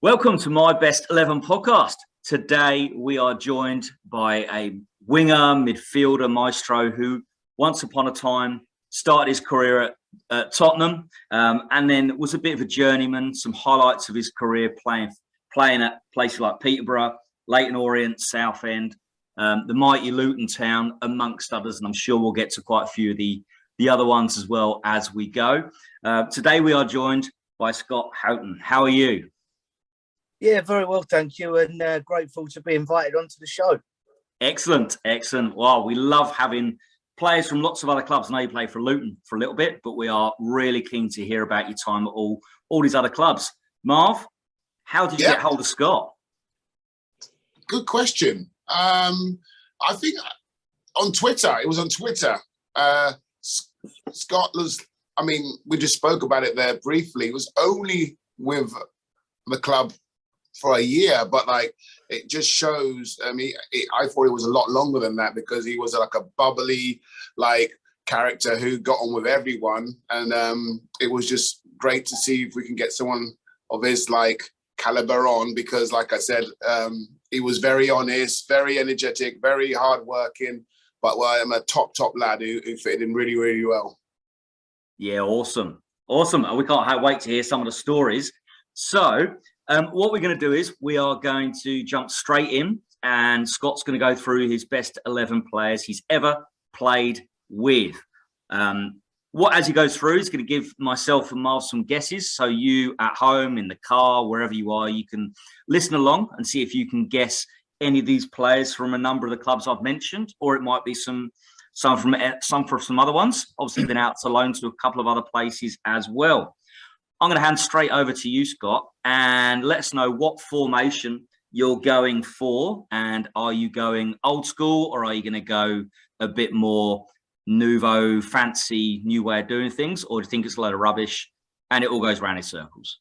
Welcome to my Best 11 podcast. Today we are joined by a winger, midfielder, maestro who once upon a time started his career at Tottenham and then was a bit of a journeyman. Some highlights of his career playing at places like Peterbrough, Leyton Orient, Southend, the mighty Luton town, amongst others. And I'm sure we'll get to quite a few of the other ones as well as we go. Today we are joined by Scott Houghton. How are you? Yeah, very well, thank you, and grateful to be invited onto the show. Excellent. Wow, we love having players from lots of other clubs. I know you play for Luton for a little bit, but we are really keen to hear about your time at all these other clubs. Marv, how did you get hold of Scott? Good question. I think on Twitter, it was on Twitter. Scott was, we just spoke about it there briefly. It was only with the club for a year, but it just shows. I thought it was a lot longer than that because he was like a bubbly character who got on with everyone, and it was just great to see if we can get someone of his caliber on, because like I said, he was very honest, very energetic, very hardworking, but I'm a top lad who fitted in really, really well. Yeah, awesome. We can't wait to hear some of the stories. So what we're going to do is we are going to jump straight in, and Scott's going to go through his best 11 players he's ever played with. As he goes through, he's going to give myself and Marv some guesses. So you at home, in the car, wherever you are, you can listen along and see if you can guess any of these players from a number of the clubs I've mentioned, or it might be some from some other ones. Obviously, been out to loan to a couple of other places as well. I'm going to hand straight over to you, Scott, and let us know what formation you're going for. And are you going old school, or are you going to go a bit more nouveau, fancy, new way of doing things? Or do you think it's a load of rubbish and it all goes round in circles?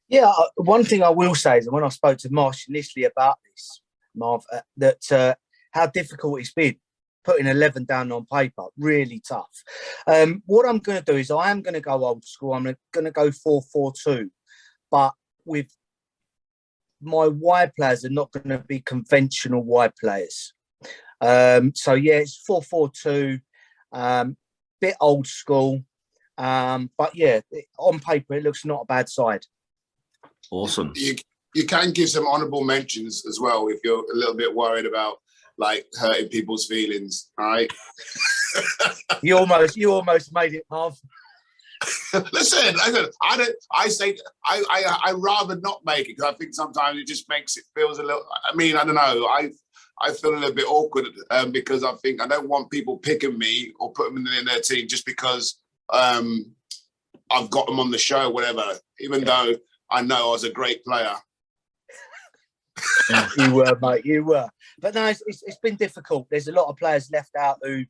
Yeah, one thing I will say is that when I spoke to Marsh initially about this, Marv, that how difficult it's been putting 11 down on paper, really tough. What I'm going to do is I am going to go old school. I'm going to go 4-4-2, but with my wide players are not going to be conventional wide players. So yeah, it's 4-4-2, bit old school, but yeah, on paper it looks not a bad side. Awesome. You can give some honourable mentions as well if you're a little bit worried about hurting people's feelings. All right. You almost made it, Marv. Listen. I rather not make it, because I think sometimes it just makes it feels a little. I don't know. I feel a little bit awkward because I think I don't want people picking me or putting them in their team just because I've got them on the show, whatever. Even though I know I was a great player. You were, mate. You were. But no, it's been difficult. There's a lot of players left out who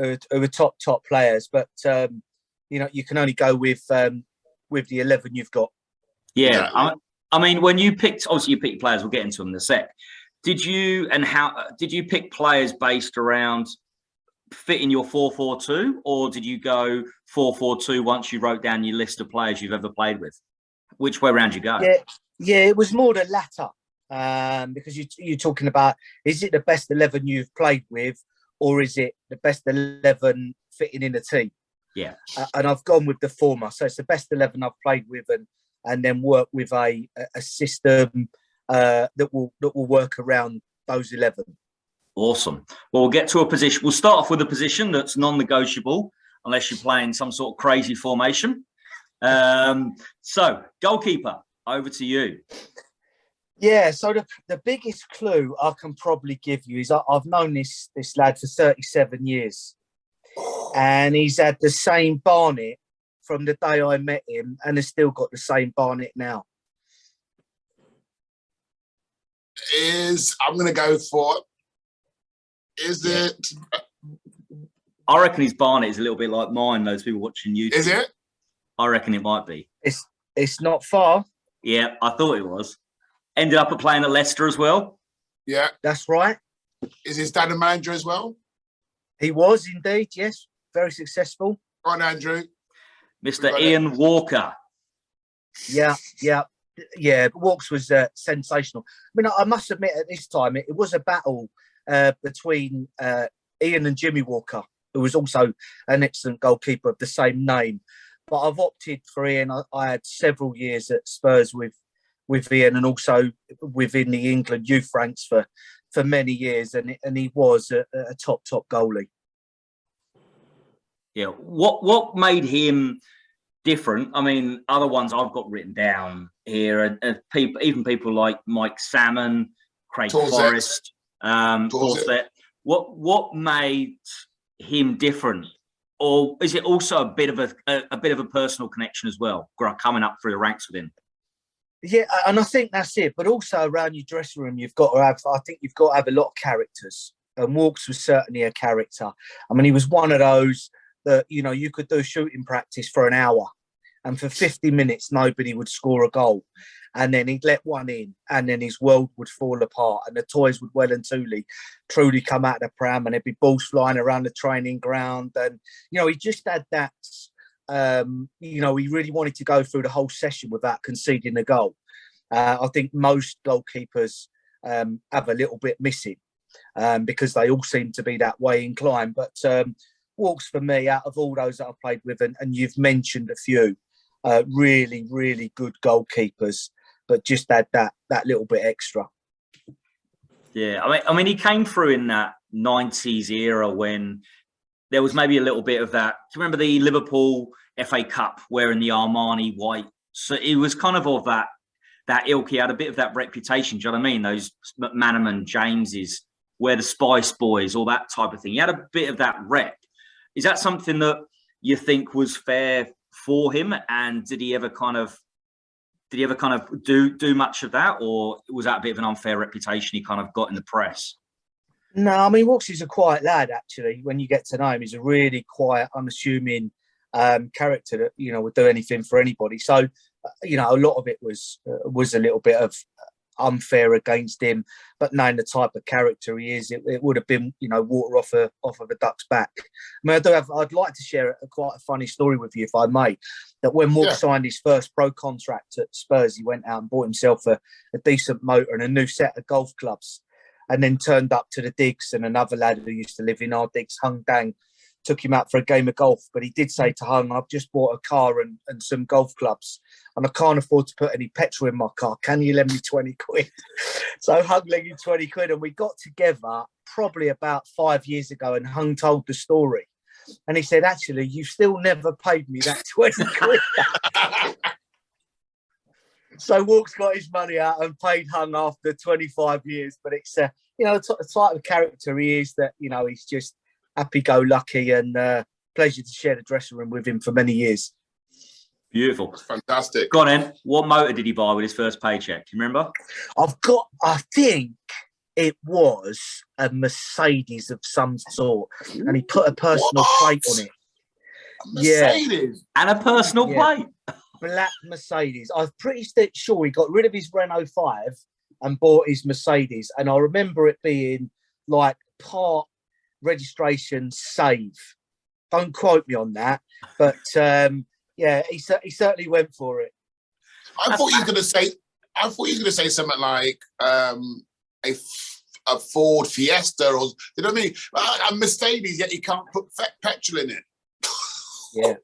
are top players. But you can only go with the 11 you've got. Yeah. When you picked, obviously you picked players. We'll get into them in a sec. Did you pick players based around fitting your 4-4-2, or did you go 4-4-2 once you wrote down your list of players you've ever played with? Which way around you go? Yeah, it was more the latter. Because you're talking about, is it the best 11 you've played with, or is it the best 11 fitting in a team? Yeah. And I've gone with the former. So it's the best 11 I've played with, and then work with a system that will work around those 11. Awesome. Well, we'll get to a position. We'll start off with a position that's non-negotiable unless you're playing some sort of crazy formation. So goalkeeper, over to you. Yeah, so the biggest clue I can probably give you is I've known this lad for 37 years, and he's had the same barnet from the day I met him, and has still got the same barnet now. I'm going to go for, it? I reckon his barnet is a little bit like mine, those people watching YouTube. Is it? I reckon it might be. It's not far. Yeah, I thought it was. Ended up playing at Leicester as well. Yeah. That's right. Is his dad a manager as well? He was indeed, yes. Very successful. Go on, Andrew. Mr. Ian Walker. Yeah, yeah, yeah. Walks was sensational. I mean, I must admit, at this time, it was a battle between Ian and Jimmy Walker, who was also an excellent goalkeeper of the same name. But I've opted for Ian. I had several years at Spurs with Ian, and also within the England youth ranks for many years, and he was a top goalie. Yeah. What made him different? I mean, other ones I've got written down here are people like Mike Salmon, Craig Forrest, Dorset. What made him different? Or is it also a bit of a personal connection as well, coming up through the ranks with him? Yeah, and I think that's it. But also around your dressing room, you've got to have a lot of characters. And Walks was certainly a character. I mean, he was one of those that, you could do shooting practice for an hour, and for 50 minutes, nobody would score a goal. And then he'd let one in, and then his world would fall apart, and the toys would well and truly come out of the pram, and there'd be balls flying around the training ground. And, he just had that, he really wanted to go through the whole session without conceding a goal. I think most goalkeepers have a little bit missing because they all seem to be that way inclined. But Walks, for me, out of all those that I've played with, and you've mentioned a few, really, really good goalkeepers, but just had that little bit extra. Yeah, I mean, he came through in that 90s era when there was maybe a little bit of that. Do you remember the Liverpool FA Cup wearing the Armani white? So he was kind of that ilk. He had a bit of that reputation. Do you know what I mean? Those McManaman, Jameses, where the Spice Boys, all that type of thing. He had a bit of that rep. Is that something that you think was fair for him? And did he ever kind of do much of that, or was that a bit of an unfair reputation he kind of got in the press? No, I mean, Walks is a quiet lad, actually. When you get to know him, he's a really quiet, unassuming character that, would do anything for anybody. So, a lot of it was a little bit of unfair against him, but knowing the type of character he is, it would have been, water off of a duck's back. I mean, I'd like to share quite a funny story with you, if I may, that when Walks signed his first pro contract at Spurs, he went out and bought himself a decent motor and a new set of golf clubs, and then turned up to the digs, and another lad who used to live in our digs, Hung Dang, took him out for a game of golf. But he did say to Hung, I've just bought a car and some golf clubs, and I can't afford to put any petrol in my car. Can you lend me 20 quid? So Hung lent me 20 quid, and we got together probably about 5 years ago, and Hung told the story. And he said, actually, you still never paid me that 20 quid. So Walks got his money out and paid Hung after 25 years. But it's, the type of character he is that, he's just happy-go-lucky, and pleasure to share the dressing room with him for many years. Beautiful. That's fantastic. Go on then. What motor did he buy with his first paycheck? Do you remember? I think it was a Mercedes of some sort, and he put a personal plate on it. A Mercedes? Yeah. And a personal plate? Black Mercedes. I'm pretty sure he got rid of his Renault 5 and bought his Mercedes. And I remember it being like part registration save. Don't quote me on that. But he certainly went for it. I thought you were going to say something like a Ford Fiesta, or you know what I mean? A Mercedes, yet you can't put petrol in it.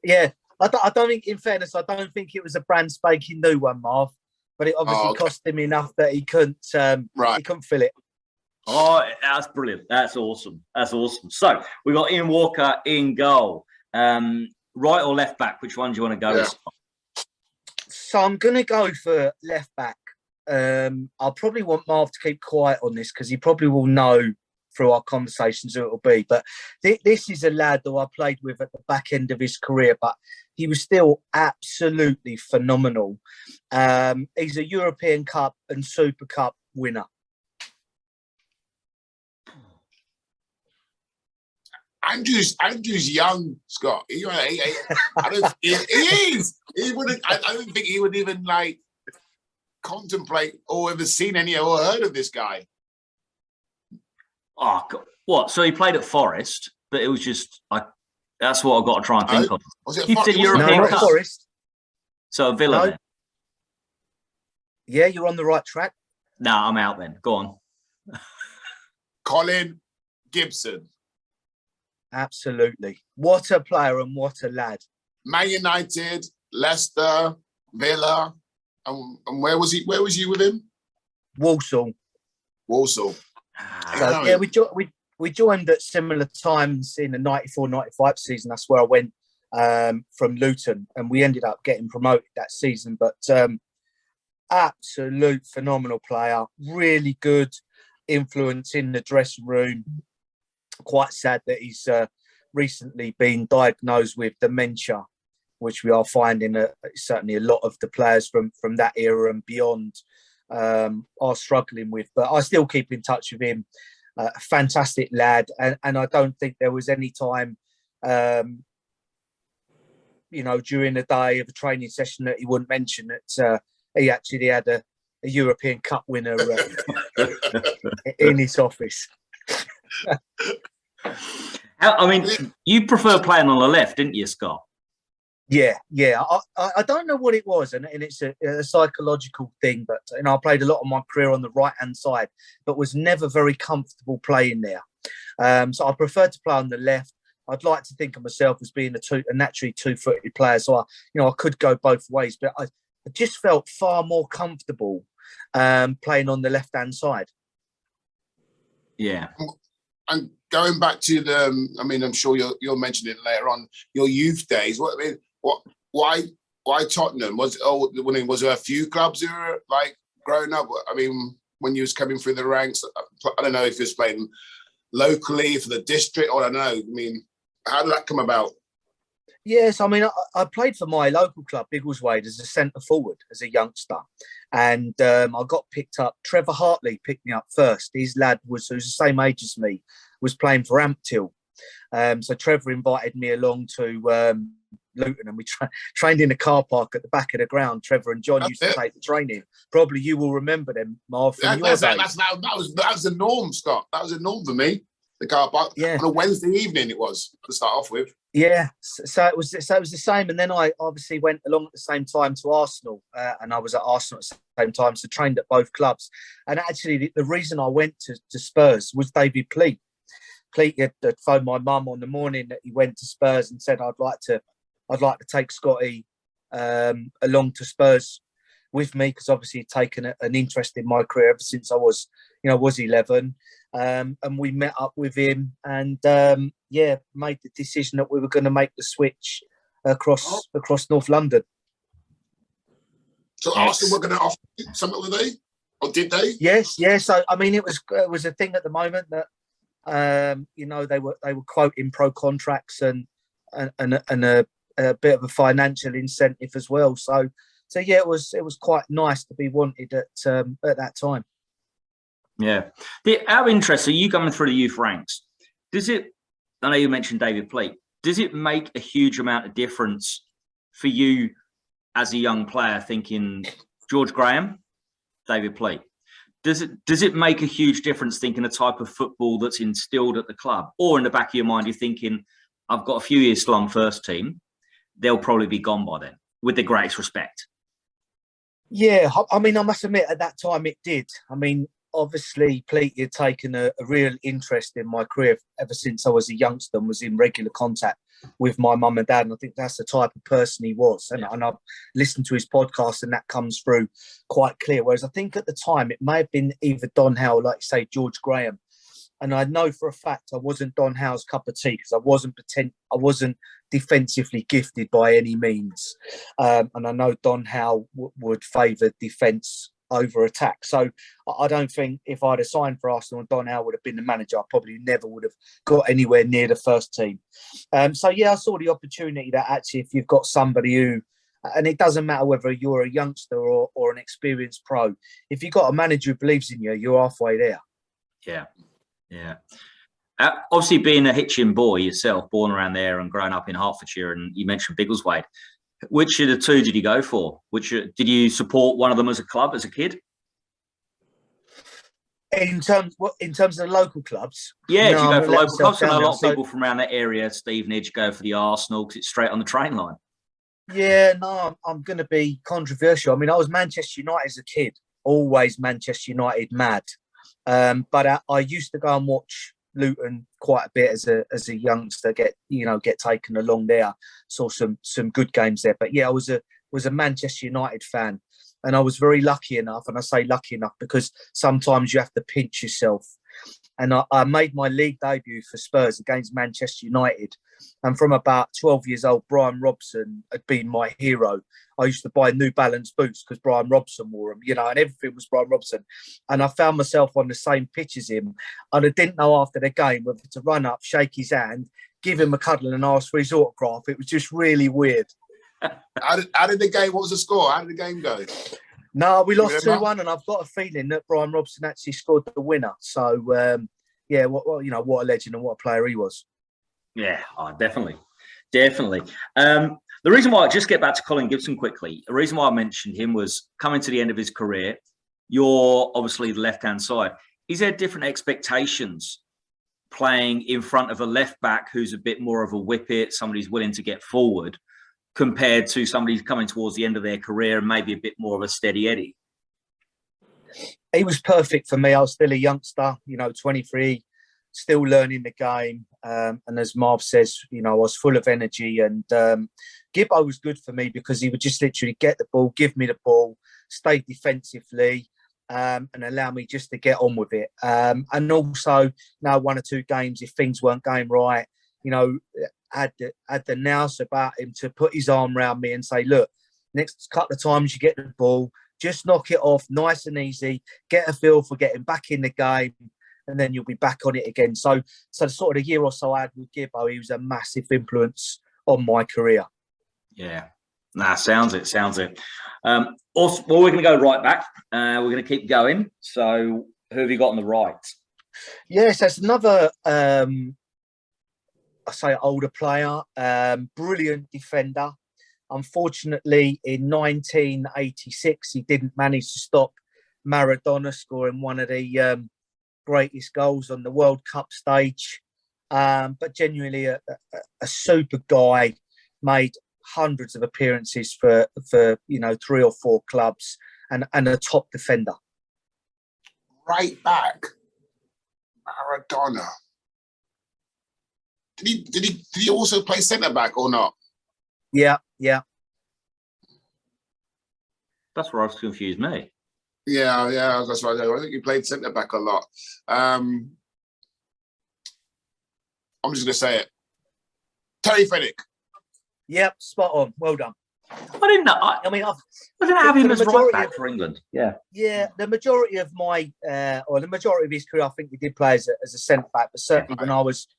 Yeah. I don't think, in fairness, I don't think it was a brand spanking new one, Marv. But it obviously cost him enough that he couldn't fill it. Oh, that's brilliant. That's awesome. So we got Ian Walker in goal. Right or left back? Which one do you want to go with? So I'm going to go for left back. I'll probably want Marv to keep quiet on this because he probably will know through our conversations who it'll be. But this is a lad who I played with at the back end of his career, but he was still absolutely phenomenal. He's a European Cup and Super Cup winner. Andrew's young, Scott. He is. He wouldn't. I don't think he would even contemplate or ever seen any or heard of this guy. Oh, God. What? So he played at Forest, but it was just that's what I've got to try and think of. Was it you said European Cup? Forest. So Villa. Yeah, you're on the right track. No, I'm out then. Go on. Colin Gibson. Absolutely. What a player and what a lad. Man United, Leicester, Villa. And where was he? Where was you with him? Walsall. Walsall. So, yeah, we joined at similar times in the 94-95 season. That's where I went from Luton, and we ended up getting promoted that season. But absolute phenomenal player, really good influence in the dressing room. Quite sad that he's recently been diagnosed with dementia, which we are finding certainly a lot of the players from that era and beyond are struggling with. But I still keep in touch with him. A fantastic lad, and I don't think there was any time, during the day of a training session that he wouldn't mention that he actually had a European Cup winner in his office. I mean, you prefer playing on the left, didn't you, Scott? Yeah. I don't know what it was, and it's a psychological thing. But I played a lot of my career on the right hand side, but was never very comfortable playing there. So I preferred to play on the left. I'd like to think of myself as being a naturally two-footed player, so I could go both ways. But I just felt far more comfortable playing on the left hand side. Yeah. And going back to I'm sure you'll mention it later on, your youth days. Why Tottenham? Was there a few clubs you were like growing up? I mean, when you was coming through the ranks, I don't know if you was playing locally for the district, or I don't know. I mean, how did that come about? Yes, I mean, I played for my local club, Biggleswade, as a centre forward as a youngster. And I got picked up. Trevor Hartley picked me up first. His lad who's the same age as me, was playing for Amptill. So Trevor invited me along to Luton, and we trained in the car park at the back of the ground. Trevor and John used to take the training. Probably you will remember them, Marv, from your days. That was the norm, Scott. That was the norm for me. The car park. Yeah. On a Wednesday evening it was, to start off with. Yeah, so it was the same, and then I obviously went along at the same time to Arsenal, and I was at Arsenal at the same time, so trained at both clubs. And actually, the reason I went to Spurs was David Pleat. Pleat had phoned my mum on the morning that he went to Spurs and said, "I'd like to take Scotty along to Spurs with me," because obviously he'd taken an interest in my career ever since I was 11. And we met up with him and made the decision that we were going to make the switch across North London. So Arsenal were going to offer something, were they, or did they? Yes. So I mean, it was a thing at the moment that they were quoting pro contracts and a bit of a financial incentive as well. So yeah, it was quite nice to be wanted at that time. Yeah. Our interest, are you coming through the youth ranks? I know you mentioned David Pleat. Does it make a huge amount of difference for you as a young player thinking George Graham, David Pleat? Does it make a huge difference thinking the type of football that's instilled at the club? Or in the back of your mind, you're thinking, I've got a few years still on first team. They'll probably be gone by then, with the greatest respect. Yeah, I mean, I must admit at that time it did. I mean, obviously, Pleat had taken a real interest in my career ever since I was a youngster and was in regular contact with my mum and dad. And I think that's the type of person he was. And I've listened to his podcast and that comes through quite clear. Whereas I think at the time it may have been either Don Howe, like you say, George Graham. And I know for a fact I wasn't Don Howe's cup of tea because I wasn't defensively gifted by any means. And I know Don Howe would favour defence over attack. So I don't think if I'd have signed for Arsenal and Don Howe would have been the manager, I probably never would have got anywhere near the first team. So yeah, I saw the opportunity that actually if you've got somebody who, and it doesn't matter whether you're a youngster or an experienced pro, if you've got a manager who believes in you, you're halfway there. Yeah. Obviously being a Hitchin boy yourself, born around there and growing up in Hertfordshire, and you mentioned Biggleswade, which of the two did you go for? Did you support one of them as a club as a kid? In terms of the local clubs? Yeah, do you go for local clubs? I know a lot of people from around that area, Stevenage, go for the Arsenal because it's straight on the train line. Yeah, no, I'm going to be controversial. I mean, I was Manchester United as a kid, always Manchester United mad. But I used to go and watch Luton quite a bit as a youngster. Get taken along there. Saw some good games there. But yeah, I was a Manchester United fan, and I was very lucky enough. And I say lucky enough because sometimes you have to pinch yourself. And I made my league debut for Spurs against Manchester United. And from about 12 years old, Brian Robson had been my hero. I used to buy New Balance boots because Brian Robson wore them, and everything was Brian Robson. And I found myself on the same pitch as him. And I didn't know after the game whether to run up, shake his hand, give him a cuddle and ask for his autograph. It was just really weird. What was the score? How did the game go? No, we lost 2-1, and I've got a feeling that Brian Robson actually scored the winner. So, what a legend and what a player he was. Yeah, definitely. The reason why, just get back to Colin Gibson quickly, the reason why I mentioned him was coming to the end of his career. You're obviously the left-hand side. Is there different expectations playing in front of a left-back who's a bit more of a whippet, somebody who's willing to get forward, compared to somebody who's coming towards the end of their career and maybe a bit more of a steady Eddie? He was perfect for me. I was still a youngster, 23, still learning the game. And as Marv says, I was full of energy. And Gibbo was good for me because he would just literally get the ball, give me the ball, stay defensively, and allow me just to get on with it. And also, now 1 or 2 games, if things weren't going right, had the nous about him to put his arm around me and say, look, next couple of times you get the ball, just knock it off nice and easy, get a feel for getting back in the game, and then you'll be back on it again. So sort of the year or so I had with Gibbo, he was a massive influence on my career. Yeah. Sounds it. Also, well, we're going to go right back. We're going to keep going. So who have you got on the right? Yes, that's another... I say older player, brilliant defender. Unfortunately, in 1986, he didn't manage to stop Maradona scoring one of the greatest goals on the World Cup stage. But genuinely a super guy, made hundreds of appearances for 3 or 4 clubs, and a top defender. Right back, Maradona. Did he also play centre back or not? Yeah. That's where I was confused me. Yeah, that's right. I think he played centre back a lot. I'm just gonna say it. Terry Fenwick. Yep, spot on. Well done. I didn't know. I didn't have him as right back for England. Yeah. The majority of the majority of his career, I think he did play as a centre back, but certainly when I was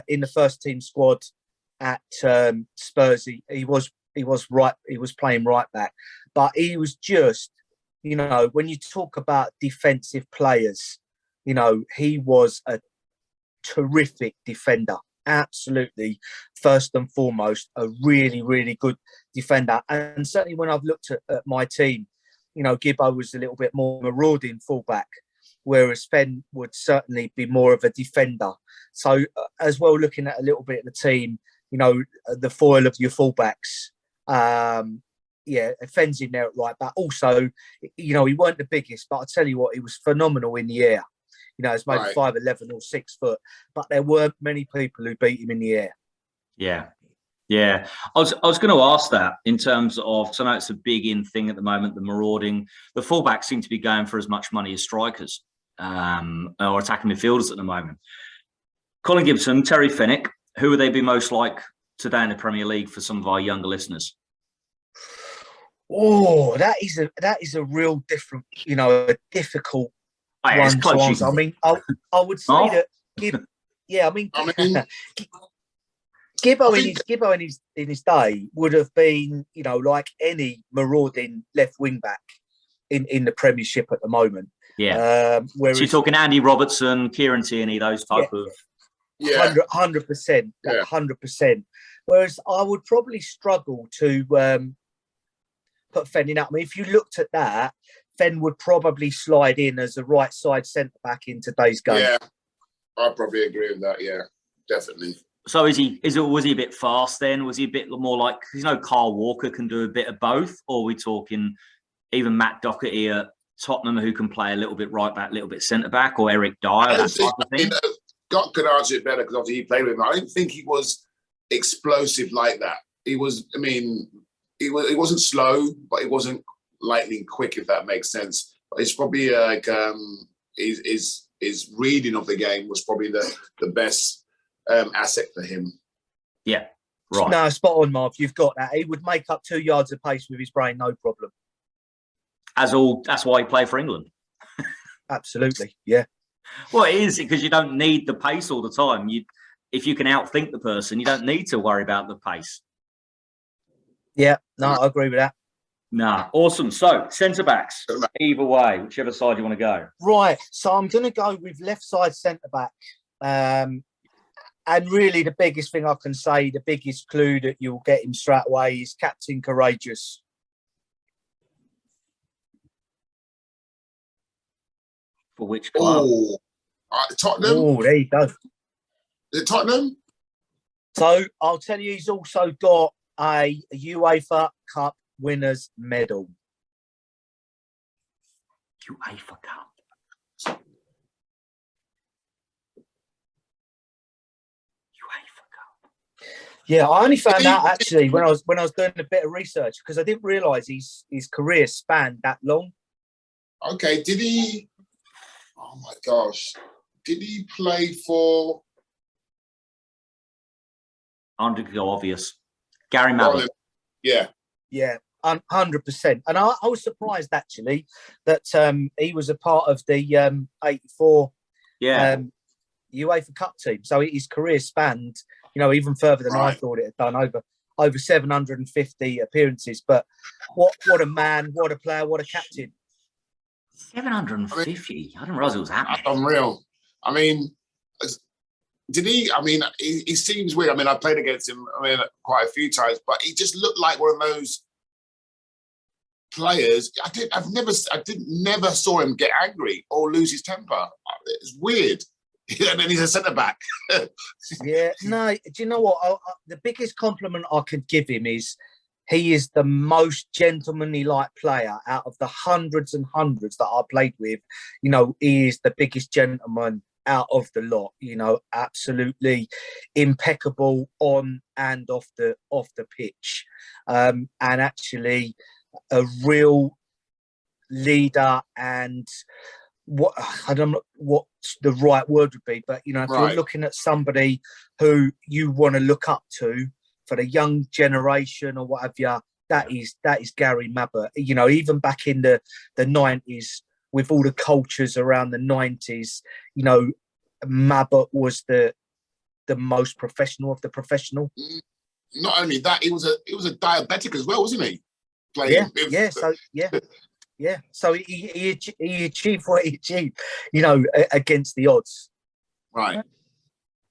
in the first team squad at Spurs, he was playing right back, but he was just, when you talk about defensive players, he was a terrific defender. Absolutely, first and foremost, a really, really good defender. And certainly when I've looked at my team, Gibbo was a little bit more marauding fullback, whereas Fen would certainly be more of a defender. So as well, looking at a little bit of the team, the foil of your fullbacks, Fen's in there at right back. Also, he weren't the biggest, but I tell you what, he was phenomenal in the air. It's maybe 5'11" or 6 foot, but there weren't many people who beat him in the air. Yeah. I was going to ask that in terms of, because I know it's a big in thing at the moment, the marauding. The fullbacks seem to be going for as much money as strikers or attacking midfielders at the moment. Colin Gibson, Terry Fenwick, who would they be most like today in the Premier League for some of our younger listeners? Oh, that is a real different, a difficult one to answer. I mean, I would say that Gibbo in his day would have been, like any marauding left wing back in the Premiership at the moment. Yeah. So you're talking Andy Robertson, Kieran Tierney, those type of. Yeah. 100%. 100%. Whereas I would probably struggle to put Fen in. I mean, if you looked at that, Fen would probably slide in as a right side centre back in today's game. Yeah, I probably agree with that. Yeah, definitely. So was he a bit fast then? Was he a bit more like, Carl Walker can do a bit of both, or are we talking even Matt Doherty at Tottenham who can play a little bit right back, a little bit centre back, or Eric Dyer, that type of thing? Scott could answer it better because obviously he played with him. I didn't think he was explosive like that. He was, he wasn't slow, but he wasn't lightning quick, if that makes sense. But it's probably like his reading of the game was probably the best asset for him. Yeah, right. No, spot on, Marv. You've got that. He would make up 2 yards of pace with his brain, no problem. That's why he played for England. Absolutely, yeah. Well, it is because you don't need the pace all the time. If you can outthink the person, you don't need to worry about the pace. Yeah, no, I agree with that. Nah, awesome. So, centre-backs, either way, whichever side you want to go. Right, so I'm going to go with left side centre-back. And really the biggest thing I can say, the biggest clue that you'll get him straight away is Captain Courageous. For which club? Oh, Tottenham. Oh, there you go. Is it Tottenham? So I'll tell you, he's also got a UEFA Cup winners medal. UEFA Cup. Yeah, I only found out actually when I was doing a bit of research because I didn't realise his career spanned that long. Okay, did he? Oh my gosh, did he play for? I'm going to go obvious. Gary Mabbutt. Yeah. Yeah, 100%. And I was surprised actually that he was a part of the 84 UEFA Cup team. So his career spanned, even further than I thought it had done, over 750 appearances. But what a man, what a player, what a captain. 750? I didn't realise it was happening. That's unreal. Did he? He seems weird. I played against him. Quite a few times, but he just looked like one of those players. I never saw him get angry or lose his temper. It's weird. And then he's a centre back. Yeah, no. Do you know what? The biggest compliment I could give him is he is the most gentlemanly like player out of the hundreds and hundreds that I played with. He is the biggest gentleman out of the lot, absolutely impeccable on and off the pitch, and actually a real leader. And I don't know what the right word would be, but if you're looking at somebody who you want to look up to for the young generation or what have you, that is Gary Mabbutt. Even back in the 90s, with all the cultures around the 90s, Mabbutt was the most professional of the professional. Not only that, he was a diabetic as well, wasn't he? So he achieved what he achieved, against the odds. Right.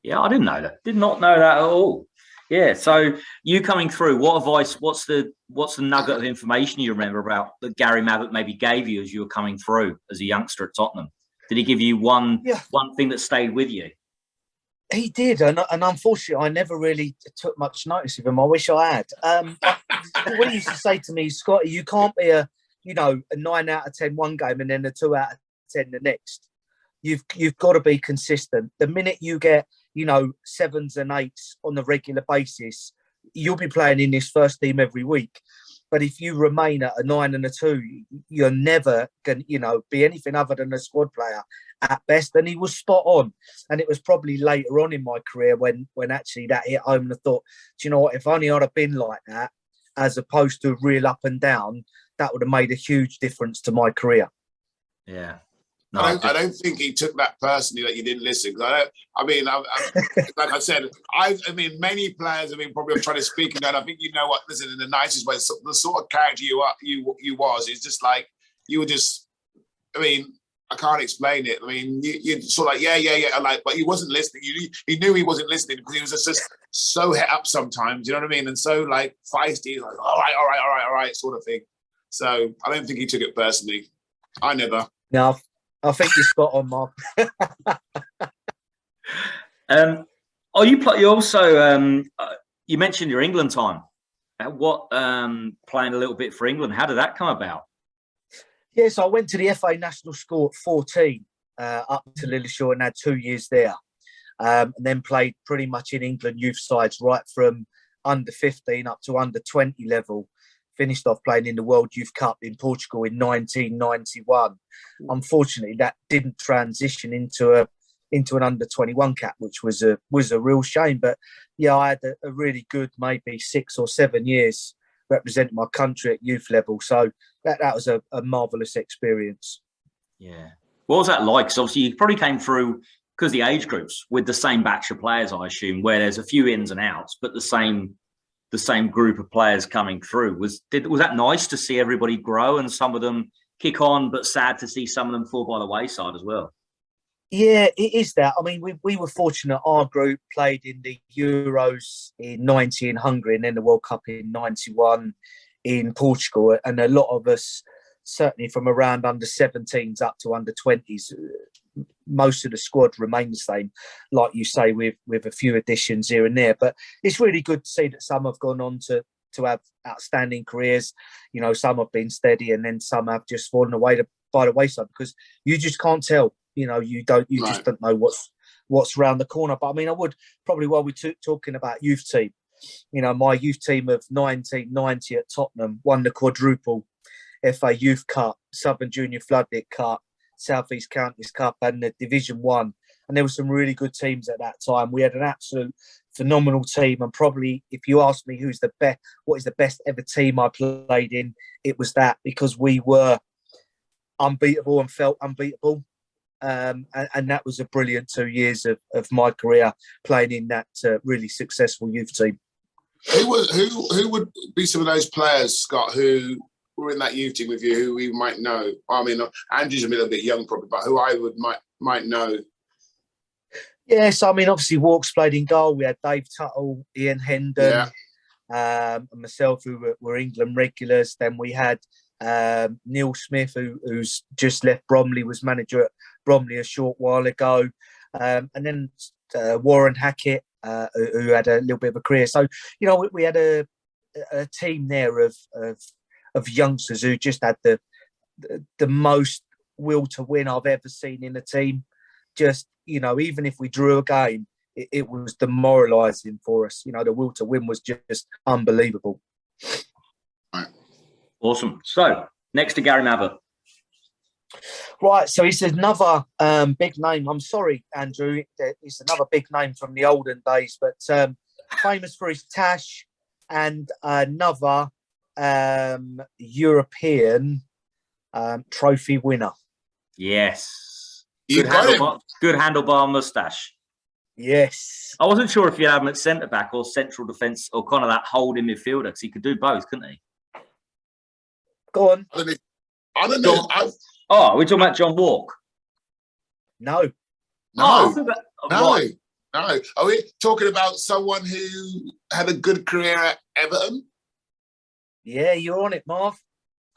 Yeah, I didn't know that. Did not know that at all. Yeah. So you coming through, what advice? What's the nugget of information you remember about that Gary Mabbutt maybe gave you as you were coming through as a youngster at Tottenham? Did he give you one thing that stayed with you? He did, and unfortunately, I never really took much notice of him. I wish I had. What he used to say to me, Scotty, you can't be a 9 out of 10 one game and then a 2 out of 10 the next. You've got to be consistent. The minute you get 7s and 8s on a regular basis, you'll be playing in this first team every week. But if you remain at a 9 and a 2, you're never going to, be anything other than a squad player at best. And he was spot on. And it was probably later on in my career when actually that hit home and I thought, do you know what? If only I'd have been like that, as opposed to real up and down, that would have made a huge difference to my career. Yeah. No, I don't think he took that personally that you didn't listen. Like I said, many players probably trying to speak, and I think what. Listen, in the nicest way, the sort of character you was is just like you were just. I can't explain it. You sort of like yeah, but he wasn't listening. He knew he wasn't listening because he was just so het up sometimes. You know what I mean? And so like feisty, like all right, sort of thing. So I don't think he took it personally. I never. No. I think you're spot on, Mark. Oh, you play. You also you mentioned your England time. What playing a little bit for England? How did that come about? Yes, I went to the FA national school at 14, up to Lilleshall, and had 2 years there. And then played pretty much in England youth sides right from under 15 up to under 20 level. Finished off playing in the World Youth Cup in Portugal in 1991. Unfortunately, that didn't transition into an under 21 cap, which was a real shame. But yeah, I had a really good maybe 6 or 7 years representing my country at youth level. So that was a marvellous experience. Yeah. What was that like? Because obviously you probably came through, because the age groups, with the same batch of players, I assume, where there's a few ins and outs, but the same group of players coming through. Was that nice to see everybody grow and some of them kick on, but sad to see some of them fall by the wayside as well? Yeah, it is that. I mean, we were fortunate. Our group played in the Euros in 90 in Hungary and then the World Cup in 91 in Portugal. And a lot of us, certainly from around under 17s up to under 20s, most of the squad remain the same, like you say, with a few additions here and there. But it's really good to see that some have gone on to have outstanding careers. You know, some have been steady and then some have just fallen away by the wayside, because you just can't tell. You know, you just don't know what's around the corner. But I mean, I would probably, while we're talking about youth team, you know, my youth team of 1990 at Tottenham won the quadruple: FA Youth Cup, Southern Junior Floodlit Cup, South East Counties Cup, and the Division 1. And there were some really good teams at that time. We had an absolute phenomenal team. And probably, if you ask me what is the best ever team I played in, it was that, because we were unbeatable and felt unbeatable. And that was a brilliant 2 years of my career playing in that really successful youth team. Who would be some of those players, Scott, who were in that youth team with you, who we might know? I mean, Andrew's a little bit young probably, but who I might know. Yes, I mean, obviously Walks played in goal. We had Dave Tuttle, Ian Hendon, and myself, who were England regulars. Then we had Neil Smith, who's just left Bromley, was manager at Bromley a short while ago, and then Warren Hackett, who had a little bit of a career. So, you know, we had a team there of youngsters who just had the most will to win I've ever seen in a team. Just, you know, even if we drew a game, it was demoralising for us. You know, the will to win was just unbelievable. Awesome. So, next to Gary Mavett. Right, so he's another big name. I'm sorry, Andrew. He's another big name from the olden days, but famous for his tash and another European trophy winner. Yes. Good handlebar moustache. Yes. I wasn't sure if you had him at centre back or central defence or kind of that holding midfielder, because he could do both, couldn't he? Go on. I don't know. We're talking about John Walk. No. No. Are we talking about someone who had a good career at Everton? Yeah, you're on it, Marv.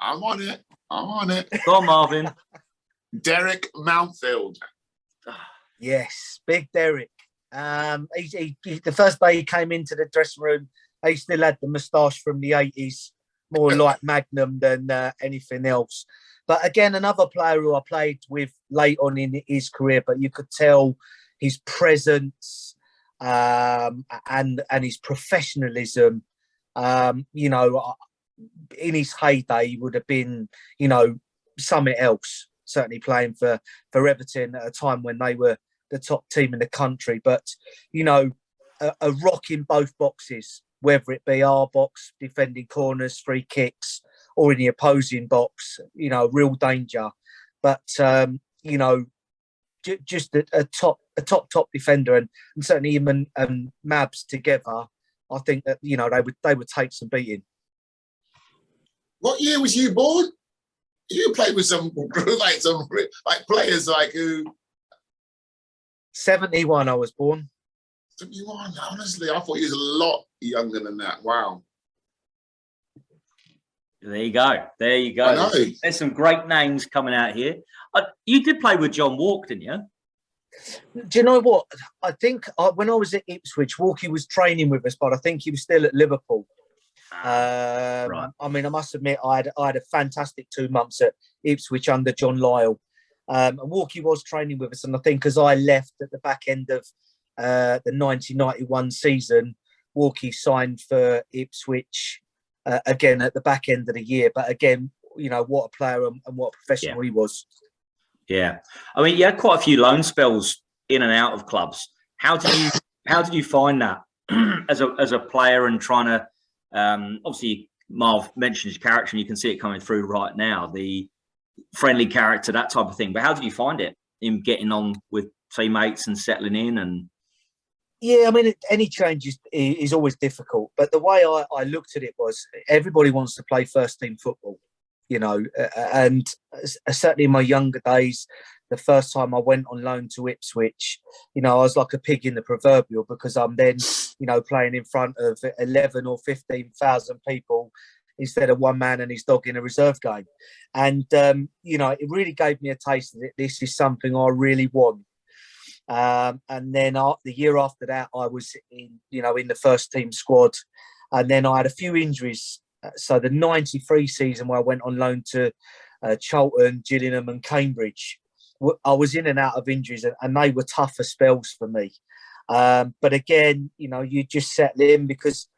I'm on it. Go on, Marvin. Derek Mountfield. Yes, big Derek. He the first day he came into the dressing room, he still had the moustache from the 80s, more like Magnum than anything else. But again, another player who I played with late on in his career, but you could tell his presence and his professionalism. You know, in his heyday, he would have been, you know, something else. Certainly playing for Everton at a time when they were the top team in the country. But, you know, a rock in both boxes, whether it be our box, defending corners, free kicks, or in the opposing box, you know, real danger. But, you know, just a top defender, and certainly him and Mabs together, I think that, you know, they would take some beating. What year was you born? You played with some players like who? 71, I was born. 71. Honestly, I thought he was a lot younger than that. Wow. There you go. I know. There's some great names coming out here. You did play with John Walk, didn't you? Do you know what? I think when I was at Ipswich, Walkie was training with us, but I think he was still at Liverpool. Right. I mean, I must admit, I had a fantastic 2 months at Ipswich under John Lyall. And Walkie was training with us, and I think as I left at the back end of the 1991 season, Walkie signed for Ipswich again at the back end of the year. But again, you know, what a player and what a professional he was. Yeah, I mean, you had quite a few loan spells in and out of clubs. How did you find that as a player and trying to obviously Marv mentioned his character and you can see it coming through right now, the friendly character, that type of thing. But how did you find it in getting on with teammates and settling in? And yeah, I mean, any change is always difficult. But the way I looked at it was everybody wants to play first team football. You know, and certainly in my younger days, the first time I went on loan to Ipswich, you know, I was like a pig in the proverbial because I'm then, you know, playing in front of 11 or 15,000 people instead of one man and his dog in a reserve game. And, you know, it really gave me a taste that this is something I really want. And then the year after that, I was in the first team squad. And then I had a few injuries. So the 93 season where I went on loan to Charlton, Gillingham and Cambridge, I was in and out of injuries and they were tougher spells for me. But again, you know, you just settle in because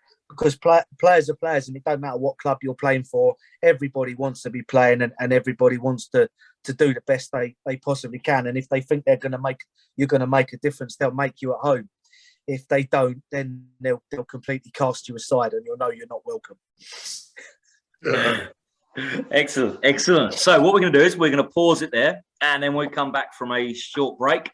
players are players and it don't matter what club you're playing for. Everybody wants to be playing and everybody wants to do the best they possibly can. And if they think you're going to make a difference, they'll make you at home. If they don't, then they'll completely cast you aside and you'll know you're not welcome. Excellent. So what we're going to do is we're going to pause it there, and then we come back from a short break.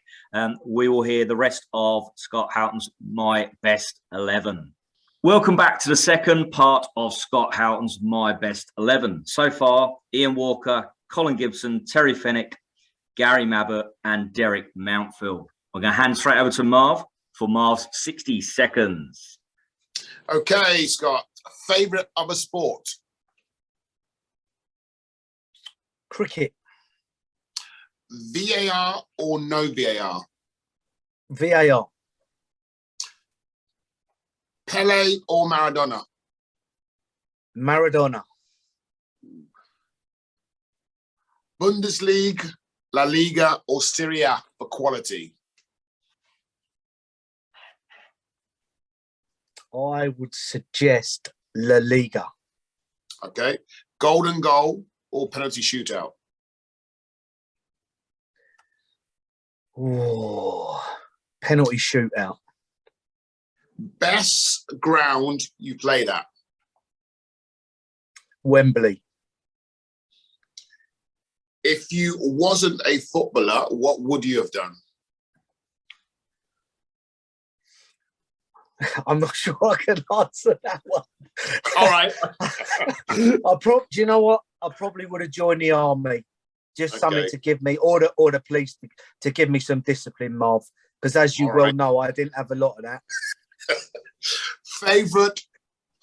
We will hear the rest of Scott Houghton's My Best 11. Welcome back to the second part of Scott Houghton's My Best 11. So far, Ian Walker, Colin Gibson, Terry Fenwick, Gary Mabbott and Derek Mountfield. We're going to hand straight over to Marv for Marv's 60 seconds. Okay, Scott. Favourite other sport? Cricket. VAR or no VAR? VAR. Pele or Maradona? Maradona. Bundesliga, La Liga or Serie A for quality? I would suggest La Liga. Okay. Golden goal or penalty shootout? Oh, penalty shootout. Best ground you played at? Wembley. If you wasn't a footballer, what would you have done? I'm not sure I can answer that one. All right. Do you know what? I probably would have joined the army. Just something to give me, or the police to give me some discipline, Marv. Because as you well know, I didn't have a lot of that. Favourite,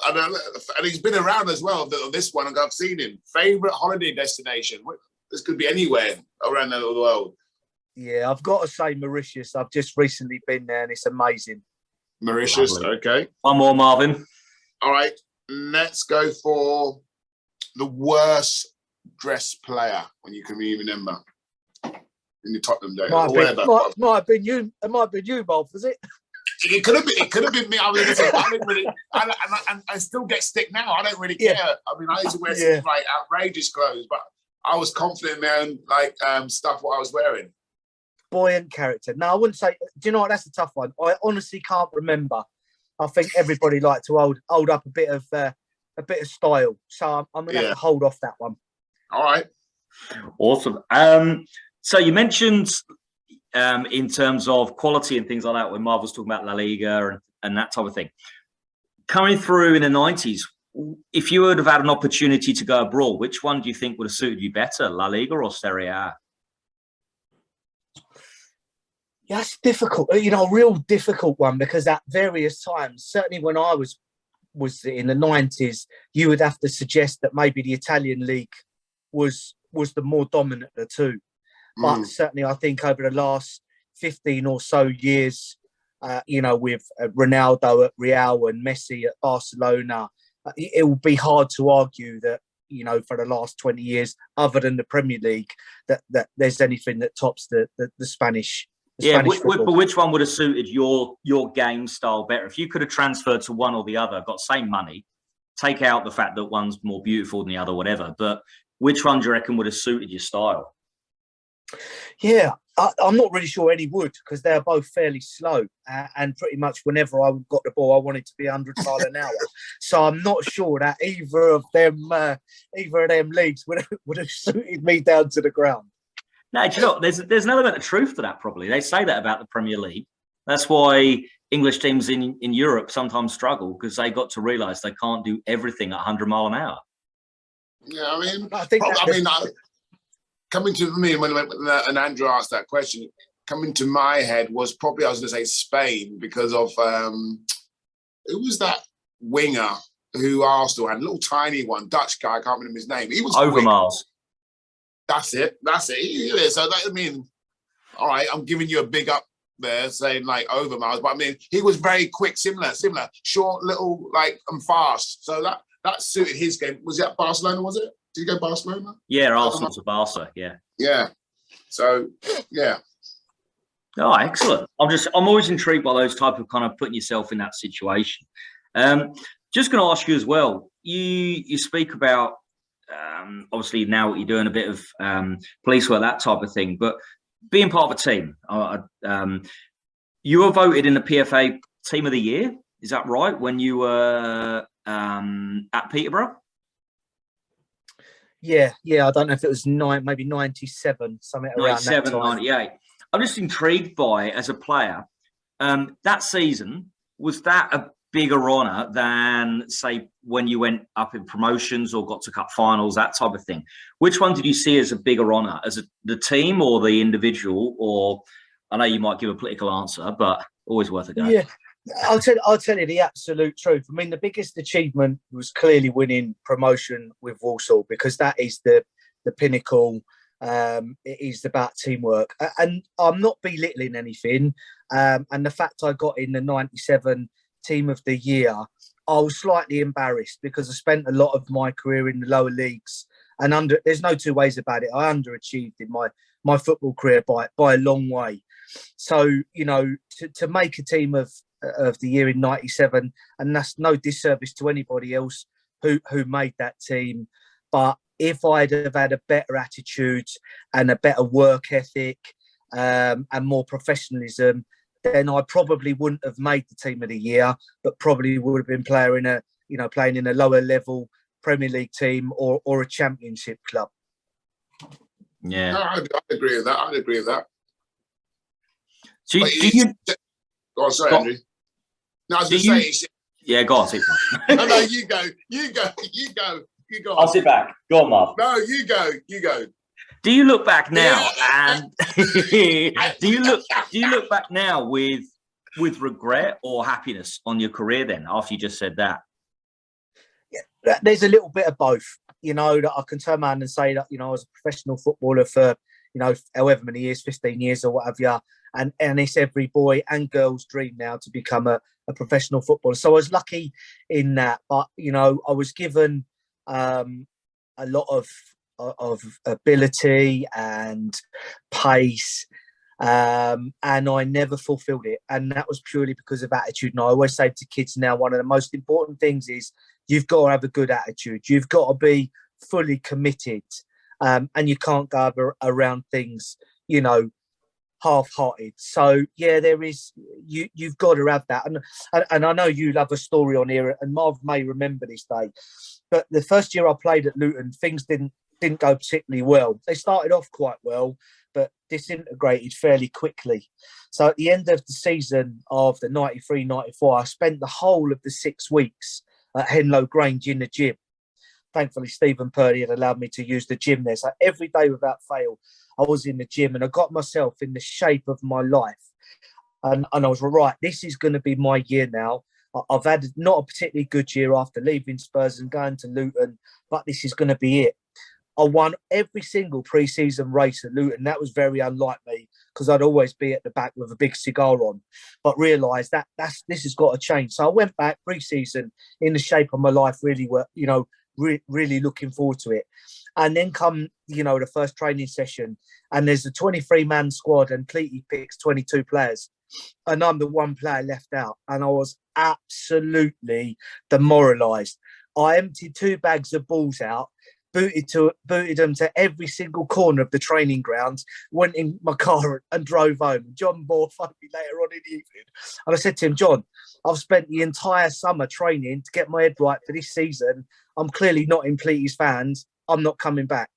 and he's been around as well, this one, I've seen him. Favourite holiday destination? This could be anywhere around the world. Yeah, I've got to say Mauritius. I've just recently been there and it's amazing. Mauritius, lovely. Okay. One more, Marvin. All right, let's go for the worst dressed player when you can even remember in the Tottenham days. Might have been you. It might have been you, Bob. Was it? It could have been. It could have been me. I mean, listen, I didn't really. I still get stick now. I don't really care. I mean, I used to wear some like outrageous clothes, but I was confident in my own like stuff what I was wearing. Buoyant character. No, I wouldn't say. Do you know what? That's a tough one. I honestly can't remember. I think everybody liked to hold up a bit of style. So I'm going to have to hold off that one. All right. Awesome. So you mentioned in terms of quality and things like that, when Marv was talking about La Liga and that type of thing, coming through in the 90s, if you would have had an opportunity to go abroad, which one do you think would have suited you better, La Liga or Serie A? Yeah, it's difficult. You know, a real difficult one, because at various times, certainly when I was in the 90s, you would have to suggest that maybe the Italian league was the more dominant of the two. But certainly I think over the last 15 or so years, with Ronaldo at Real and Messi at Barcelona, it will be hard to argue that, for the last 20 years, other than the Premier League, that there's anything that tops the Spanish. But which one would have suited your game style better? If you could have transferred to one or the other, got same money, take out the fact that one's more beautiful than the other, whatever, but which one do you reckon would have suited your style? Yeah, I'm not really sure any would, because they're both fairly slow, and pretty much whenever I got the ball, I wanted to be 100 miles an hour. So I'm not sure that either of them leagues would have suited me down to the ground. No, do you know, there's an element of truth to that. Probably they say that about the Premier League. That's why English teams in Europe sometimes struggle, because they got to realise they can't do everything at 100 miles an hour. Yeah, I mean, coming to me when Andrew asked that question, coming to my head was probably, I was going to say Spain, because of who was that winger who Arsenal had, a little tiny one, Dutch guy, I can't remember his name. He was Overmars. That's it. So I mean, all right, I'm giving you a big up there, saying like Overmars, but I mean, he was very quick, similar, short, little, like, and fast. So that suited his game. Was it at Barcelona? Was it? Did he go Barcelona? Yeah, Arsenal to Barca. Yeah. Yeah. So yeah. Oh, excellent. I'm always intrigued by those type of kind of putting yourself in that situation. Just going to ask you as well. You speak about obviously now what you're doing, a bit of police work, that type of thing, but being part of a team. You were voted in the PFA Team of the Year. Is that right? When you were at Peterbrough? Yeah. I don't know if it was maybe 97, something around 97, that time. 98. I'm just intrigued by, as a player, that season, was that a bigger honour than, say, when you went up in promotions or got to cup finals, that type of thing? Which one did you see as a bigger honour, as the team or the individual? Or, I know you might give a political answer, but always worth a go. Yeah, I'll tell you the absolute truth. I mean, the biggest achievement was clearly winning promotion with Walsall, because that is the pinnacle. It is about teamwork, and I'm not belittling anything. And the fact I got in the 97 Team of the Year, I was slightly embarrassed, because I spent a lot of my career in the lower leagues, and there's no two ways about it. I underachieved in my football career by a long way. So, to make a Team of the Year in 97, and that's no disservice to anybody else who made that team. But if I'd have had a better attitude and a better work ethic, and more professionalism, then I probably wouldn't have made the Team of the Year, but probably would have been playing in a lower level Premier League team or a Championship club. Yeah, no, I'd agree with that. So do you? Oh, sorry, Andrew. No, I was going to say. Yeah, go on, sit back. No, you go. I'll sit back. Go on, Marv. No, you go. Do you look back now and do you look back now with regret or happiness on your career then, after you just said that? Yeah, there's a little bit of both. That I can turn around and say that, I was a professional footballer for, however many years, 15 years or whatever. And it's every boy and girl's dream now to become a professional footballer. So I was lucky in that. But, I was given a lot of ability and pace, and I never fulfilled it. And that was purely because of attitude. And I always say to kids now, one of the most important things is you've got to have a good attitude. You've got to be fully committed, and you can't go around things, half-hearted. So yeah, there is. You've got to have that. And I know you love a story on here, and Marv may remember this day, but the first year I played at Luton, things didn't go particularly well. They started off quite well, but disintegrated fairly quickly. So at the end of the season of the 93-94, I spent the whole of the 6 weeks at Henlow Grange in the gym. Thankfully, Stephen Purdy had allowed me to use the gym there. So every day without fail, I was in the gym, and I got myself in the shape of my life. And I was right, this is going to be my year now. I've had not a particularly good year after leaving Spurs and going to Luton, but this is going to be it. I won every single pre-season race at Luton. That was very unlike me, because I'd always be at the back with a big cigar on, but realised that this has got to change. So I went back pre-season in the shape of my life, really were, really looking forward to it. And then come, the first training session, and there's a 23-man squad, and Cleety picks 22 players, and I'm the one player left out, and I was absolutely demoralised. I emptied 2 bags of balls out, booted them to every single corner of the training grounds, went in my car and drove home. John Moore phoned me later on in the evening, and I said to him, John, I've spent the entire summer training to get my head right for this season. I'm clearly not in Pleaty's fans. I'm not coming back.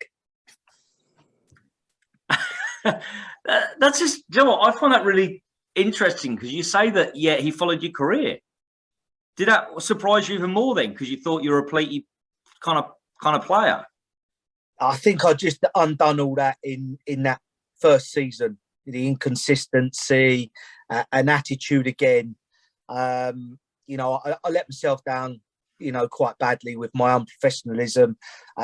That's just, you know what, I find that really interesting, because you say that, he followed your career. Did that surprise you even more then, because you thought you were a Pleaty kind of player? I think I just undone all that in that first season. The inconsistency, an attitude again. I let myself down, quite badly with my unprofessionalism.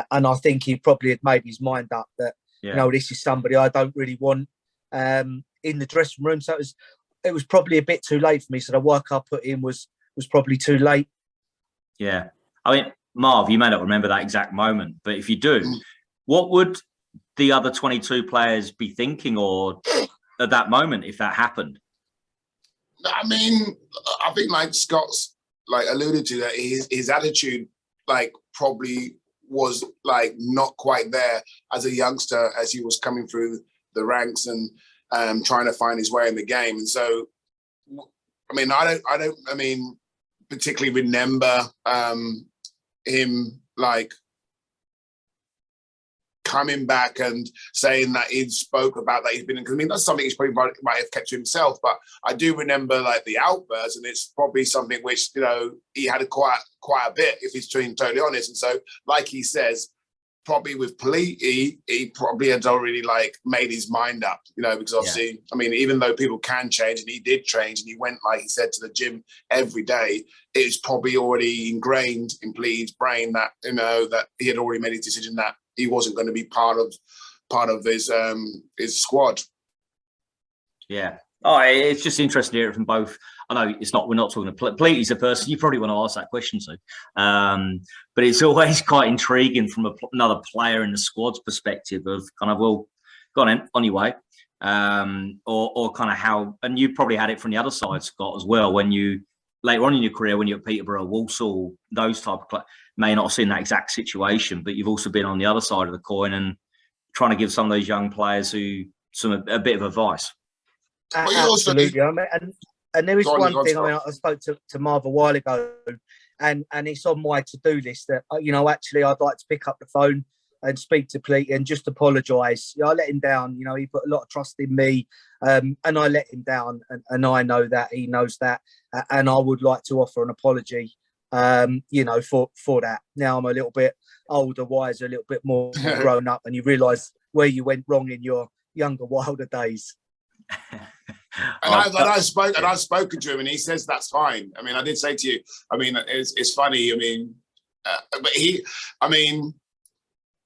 And I think he probably had made his mind up that, this is somebody I don't really want in the dressing room. So it was probably a bit too late for me. So the work I put in was probably too late. Yeah. I mean, Marv, you may not remember that exact moment, but if you do, what would the other 22 players be thinking or at that moment if that happened? I mean, I think like Scott's alluded to, that his attitude probably was not quite there as a youngster, as he was coming through the ranks and trying to find his way in the game. And so, I mean, I don't particularly remember him coming back and saying that he spoke about that he's been in. Because I mean, that's something he's probably might have kept to himself. But I do remember the outbursts, and it's probably something which he had quite a bit, if he's being totally honest. And so, like he says, probably with Pleaty, he probably had already made his mind up, because obviously, I mean, even though people can change, and he did change, and he went, like he said, to the gym every day, it's probably already ingrained in Pleaty's brain that, that he had already made his decision that he wasn't going to be part of his squad. Yeah. Oh, it's just interesting to hear it from both. I know we're not talking to Pleaty's a person you probably want to ask that question to, but it's always quite intriguing from another player in the squad's perspective of kind of, well, go on your way, or kind of how. And you probably had it from the other side, Scott, as well, when you later on in your career, when you're at Peterbrough, Walsall, those type of players, may not have seen that exact situation, but you've also been on the other side of the coin and trying to give some of those young players a bit of advice. Absolutely. And there is one thing. I mean, I spoke to Marv a while ago, and it's on my to-do list that actually I'd like to pick up the phone and speak to Pleaty and just apologise. I let him down. He put a lot of trust in me, and I let him down, and I know that he knows that, and I would like to offer an apology. For that. Now I'm a little bit older, wiser, a little bit more grown up, and you realise where you went wrong in your younger, wilder days. I've spoken to him, and he says that's fine. I mean, I did say to you, I mean, it's funny. I mean, but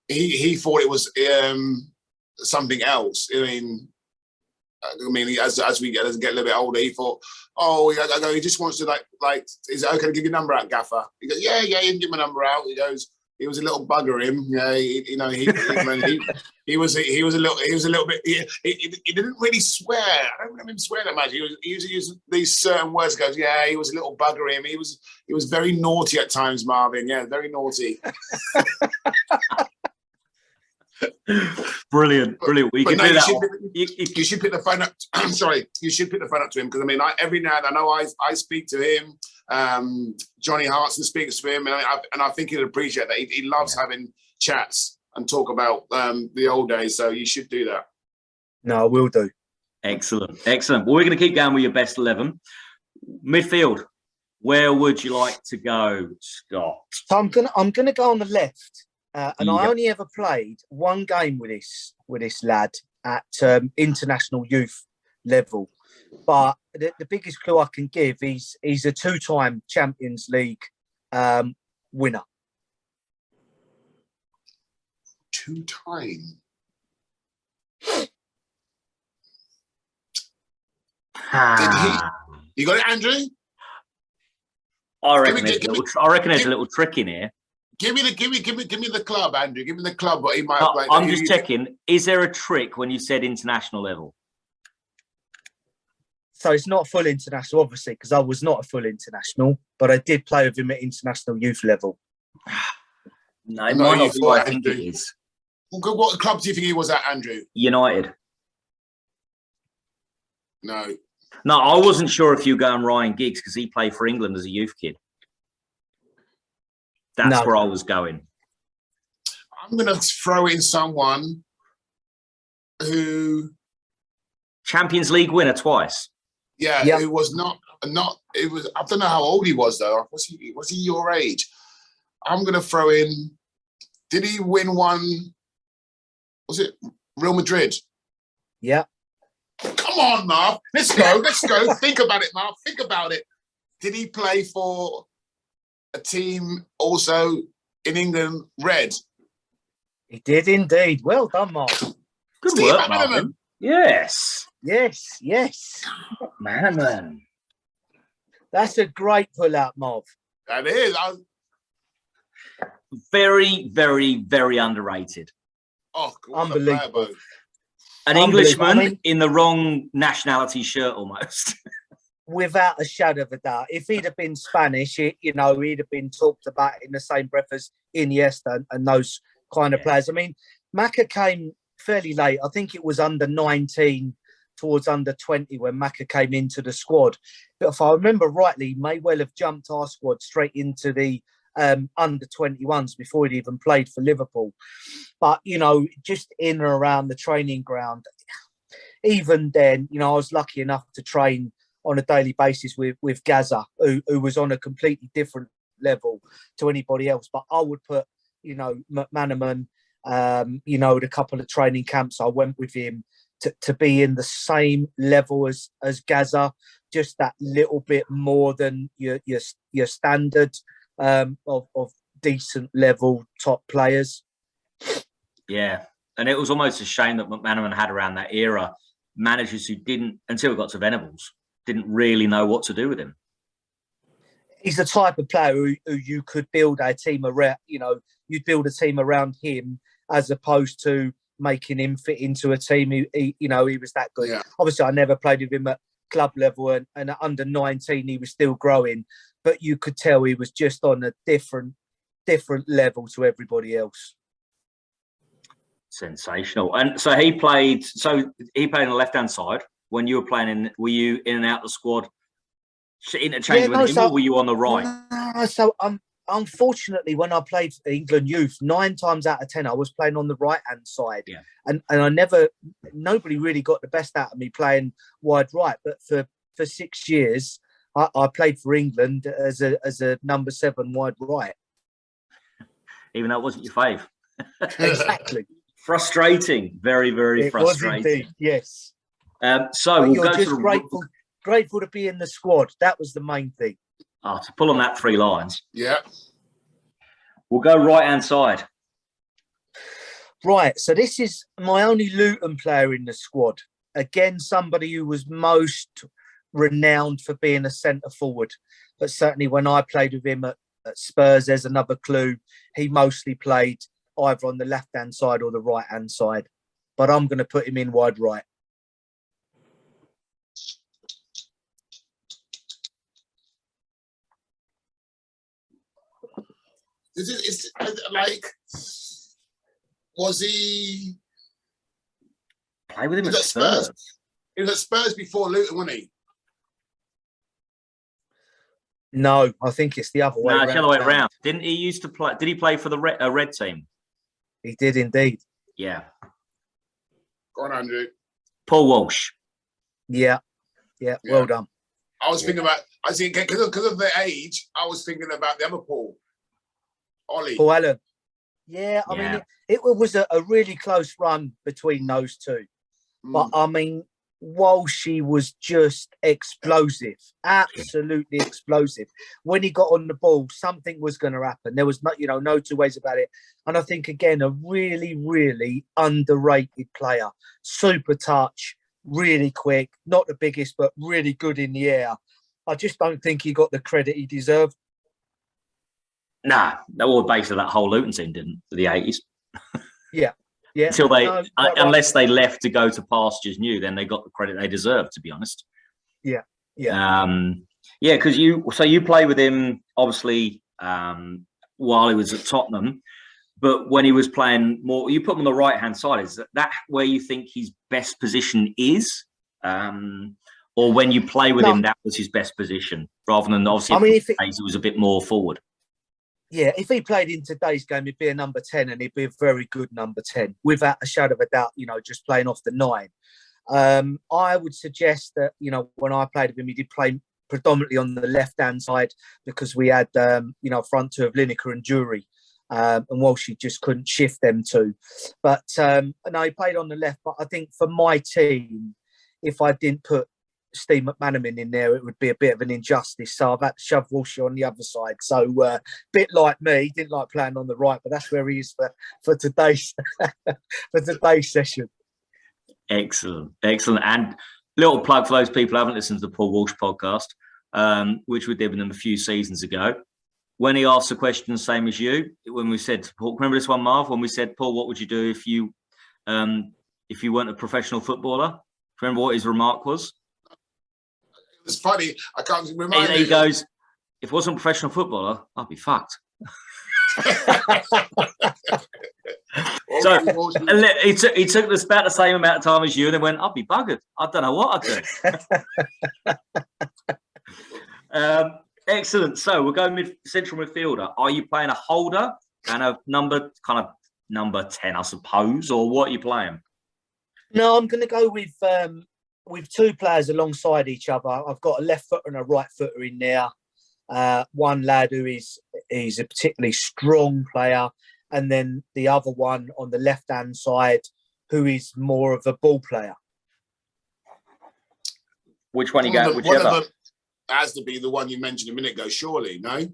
he thought it was something else. I mean, as we get a little bit older, he thought, he just wants to is it okay to give your number out, Gaffer? He goes, yeah, you can give my number out. He goes, he was a little bugger him, he was a little bit. He didn't really swear. I don't remember him swearing that much. He used to use these certain words. He goes, yeah, he was a little bugger him. He was very naughty at times, Marvin. Yeah, very naughty. Brilliant. Well, you can do that. You should pick the phone up. I'm sorry. You should pick the phone up to him, because I mean, every now and then, I know I speak to him. Johnny Hartson speaks to him, and I think he'd appreciate that. He loves having chats and talk about the old days. So you should do that. No, I will do. Excellent. Well, we're going to keep going with your best 11. Midfield. Where would you like to go, Scott? So I'm gonna go on the left. And I only ever played one game with this lad at international youth level. But the biggest clue I can give is he's a 2-time Champions League winner. 2-time? You got it, Andrew? I reckon there's a little trick in here. Give me the club, Andrew. Give me the club. But he might. I'm just checking. Is there a trick when you said international level? So it's not full international, obviously, because I was not a full international, but I did play with him at international youth level. No, it might not be what I think it is. What club do you think he was at, Andrew? United. No. No, I wasn't sure if you were going Ryan Giggs because he played for England as a youth kid. That's where I was going. I'm going to throw in someone who... Champions League winner twice. Yeah, yep. It was not. It was. I don't know how old he was though. Was he your age? I'm gonna throw in. Did he win one? Was it Real Madrid? Yeah. Come on, Marv. Let's go. Let's go. Think about it, Marv. Think about it. Did he play for a team also in England? Red. He did indeed. Well done, Marv. Good Steve work, Marvin. Yes. Yes. Man. That's a great pull-out, Marv. That is. Very, very, very underrated. Oh, unbelievable. An Englishman in the wrong nationality shirt almost. Without a shadow of a doubt. If he'd have been Spanish, he'd have been talked about in the same breath as Iniesta and those kind of players. I mean, Maka came fairly late. I think it was under 19 towards under 20 when Maka came into the squad. But if I remember rightly, he may well have jumped our squad straight into the under 21s before he'd even played for Liverpool. But, just in and around the training ground, even then, I was lucky enough to train on a daily basis with Gaza, who was on a completely different level to anybody else. But I would put, McManaman, the couple of training camps I went with him to be in the same level as Gaza, just that little bit more than your standard of decent level top players. Yeah, and it was almost a shame that McManaman had around that era managers who didn't, until it got to Venables, didn't really know what to do with him. He's the type of player who you could build a team around. You'd build a team around him as opposed to making him fit into a team he was that good. Yeah. Obviously, I never played with him at club level, and at under 19, he was still growing. But you could tell he was just on a different level to everybody else. Sensational. And so he played on the left-hand side. When you were playing, were you in and out the squad interchanging with him, or were you on the right? So unfortunately, when I played for England youth, 9 times out of 10, I was playing on the right-hand side. Yeah. And nobody really got the best out of me playing wide right. But for 6 years, I played for England as a number 7 wide right. Even though it wasn't your fave. Exactly. Frustrating. Very, very frustrating. It was indeed, yes. So we'll go just grateful to be in the squad. That was the main thing. To pull on that 3 lines. Yeah. We'll go right-hand side. Right. So this is my only Luton player in the squad. Again, somebody who was most renowned for being a centre forward. But certainly when I played with him at Spurs, there's another clue. He mostly played either on the left-hand side or the right-hand side. But I'm going to put him in wide right. Is it like, was he play with him at Spurs? He was at Spurs before Luton, wasn't he? No, I think it's the other way around. No, the other way around. Didn't he used to play? Did he play for the red team? He did indeed. Yeah. Go on, Andrew. Paul Walsh. Yeah. Well done. I was thinking about. I think because of the age, I was thinking about the other Paul. Ollie. Paul Allen. Yeah, I mean, it was a really close run between those two. But, I mean, Walshy was just explosive, absolutely explosive. When he got on the ball, something was going to happen. There was no 2 ways about it. And I think, again, a really, really underrated player. Super touch, really quick, not the biggest, but really good in the air. I just don't think he got the credit he deserved. Nah, that was basically that whole Luton team didn't for the 80s. Yeah. Yeah. Until they, No, unless they left to go to pastures new, then they got the credit they deserved, to be honest. Yeah. Yeah. Yeah, because you play with him, obviously, while he was at Tottenham. But when he was playing more, you put him on the right-hand side. Is that where you think his best position is? Or when you play with him, that was his best position, rather than obviously it was a bit more forward. Yeah, if he played in today's game, he'd be a number 10 and he'd be a very good number 10, without a shadow of a doubt, just playing off the 9. I would suggest that, when I played with him, he did play predominantly on the left-hand side because we had, front two of Lineker and Jury. And Walshy just couldn't shift them two. But no, he played on the left. But I think for my team, if I didn't put Steve McManaman in there, it would be a bit of an injustice. So I've had to shove Walshy on the other side. So a bit like me, he didn't like playing on the right, but that's where he is for today's for today's session. Excellent. And little plug for those people who haven't listened to the Paul Walsh podcast, which we did with them a few seasons ago. When he asked the question, the same as you, when we said, Paul, remember this one, Marv? When we said, Paul, what would you do if you weren't a professional footballer? Remember what his remark was? It's funny. I can't remember. He goes, if I wasn't a professional footballer, I'd be fucked. So he took this about the same amount of time as you and then went, I'd be buggered. I don't know what I'd do. Excellent. So we'll go central midfielder. Are you playing a holder and a number 10, I suppose, or what are you playing? No, I'm going to go with two players alongside each other. I've got a left footer and a right footer in there. One lad who is a particularly strong player, and then the other one on the left-hand side who is more of a ball player. Which one you got? Whichever. Has to be the one you mentioned a minute ago, surely, no?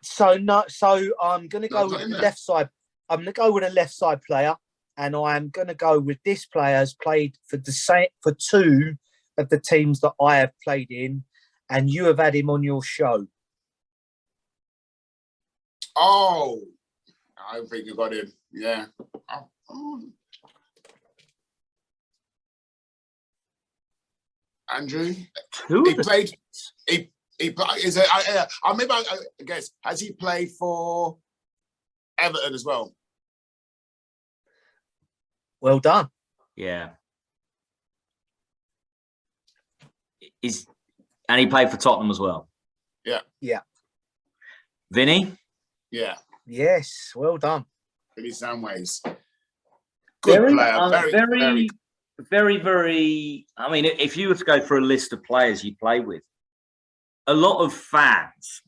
So I'm going to go with the left side. I'm going to go with a left side player, and I'm going to go with this player has played for two of the teams that I have played in, and you have had him on your show. Oh, I think you got him. Yeah. Andrew, he played. He is. I guess has he played for Everton as well? Well done. Yeah. And he played for Tottenham as well. Yeah. Yeah. Vinny. Yeah. Yes. Well done. Vinny Samways. Good player. Very. I mean, if you were to go through a list of players you play with, a lot of fans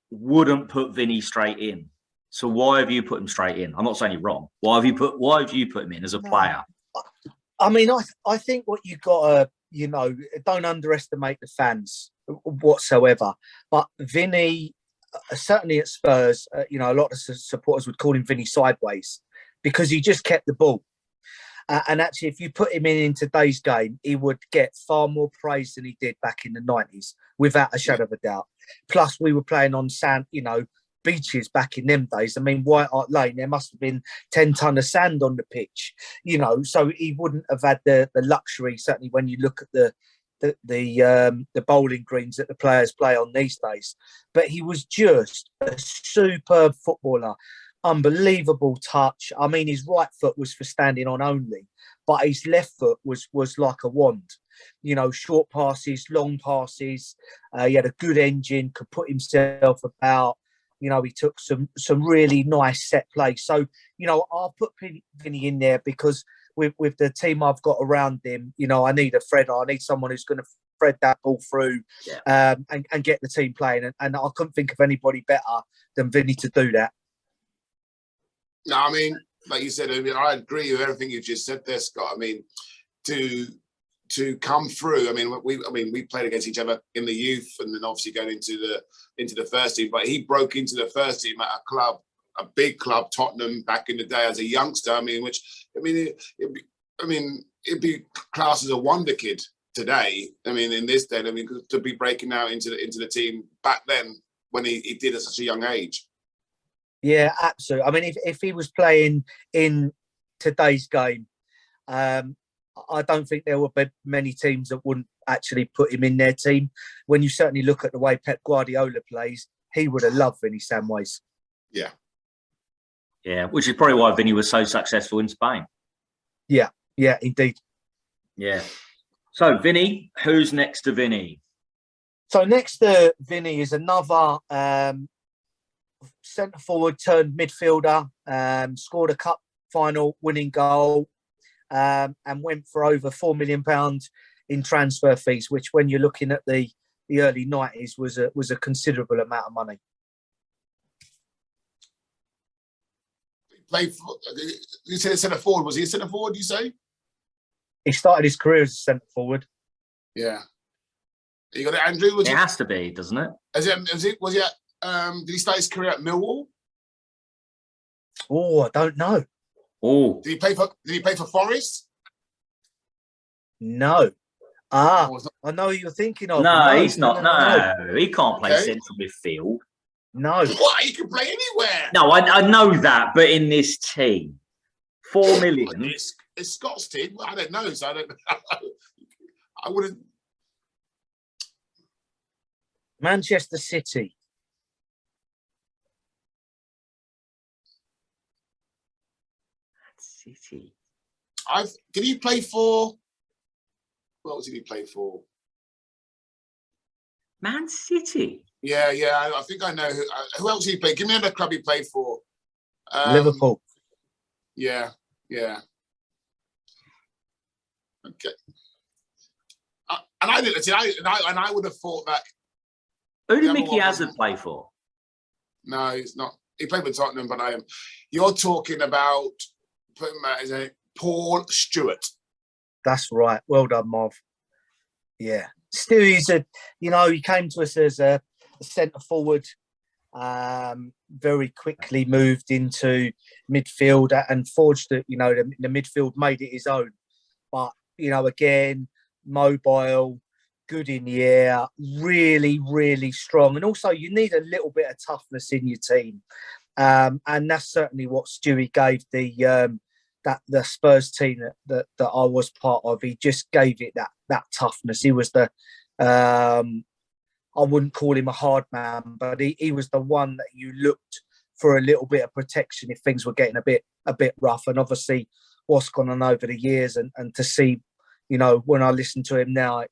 wouldn't put Vinny straight in. So why have you put him straight in? I'm not saying you're wrong. Why have you put him in as a player? I mean, I think what you got to, don't underestimate the fans whatsoever. But Vinny, certainly at Spurs, a lot of supporters would call him Vinny Sideways because he just kept the ball. And actually, if you put him in today's game, he would get far more praise than he did back in the 90s, without a shadow of a doubt. Plus, we were playing on sand, beaches back in them days. I mean, White Hart Lane, there must have been 10 ton of sand on the pitch, so he wouldn't have had the luxury, certainly when you look at the bowling greens that the players play on these days. But he was just a superb footballer. Unbelievable touch. I mean, his right foot was for standing on only, but his left foot was like a wand. Short passes, long passes. He had a good engine, could put himself about. He took some really nice set play. So, I'll put Vinny in there because with the team I've got around him, I need a threader. I need someone who's going to thread that ball through and get the team playing. And I couldn't think of anybody better than Vinny to do that. No, I mean, like you said, I agree with everything you just said there, Scott. I mean, to come through. I mean, we played against each other in the youth, and then obviously going into the first team. But he broke into the first team at a big club, Tottenham, back in the day as a youngster. I mean, it'd be classed as a wonder kid today. I mean, in this day, I mean, to be breaking out into the team back then when he did at such a young age. Yeah, absolutely. I mean, if he was playing in today's game, I don't think there would be many teams that wouldn't actually put him in their team. When you certainly look at the way Pep Guardiola plays, he would have loved Vinny Samways. Yeah. Yeah, which is probably why Vinny was so successful in Spain. Yeah, indeed. Yeah. So, Vinny, who's next to Vinny? So next to Vinny is another centre forward turned midfielder, scored a cup final winning goal, and went for over £4 million in transfer fees, which, when you're looking at the early 90s, was a considerable amount of money. You said centre forward. Was he a centre forward? You say? He started his career as a centre forward. Yeah. You got it, Andrew? It has to be, doesn't it? Did he start his career at Millwall? Oh, I don't know. Oh, Did he play for Forest? No. I know who you're thinking of. no, he's not. No, he can't play Okay. central midfield. No. What? He can play anywhere. No, I know that, but in this team, 4 million. It's Scott's team. I don't know. So I don't. I wouldn't. Manchester City. City. Did he play for? What else did he play for? Man City. Yeah. I think I know who else he played. Give me another club he played for. Liverpool. Yeah. Okay. And I didn't see. I would have thought that. Who did Mickey Hazard play for? No, he's not. He played for Tottenham, but you're talking about putting that as a Paul Stewart. That's right. Well done, Marv. Yeah. Still, he came to us as a centre forward. Very quickly moved into midfield and forged it. The midfield made it his own. But again, mobile, good in the air, really, really strong. And also, you need a little bit of toughness in your team. And that's certainly what Stewie gave the Spurs team that I was part of. He just gave it that toughness. He was I wouldn't call him a hard man, but he was the one that you looked for a little bit of protection if things were getting a bit rough. And obviously, what's gone on over the years, and to see, when I listen to him now,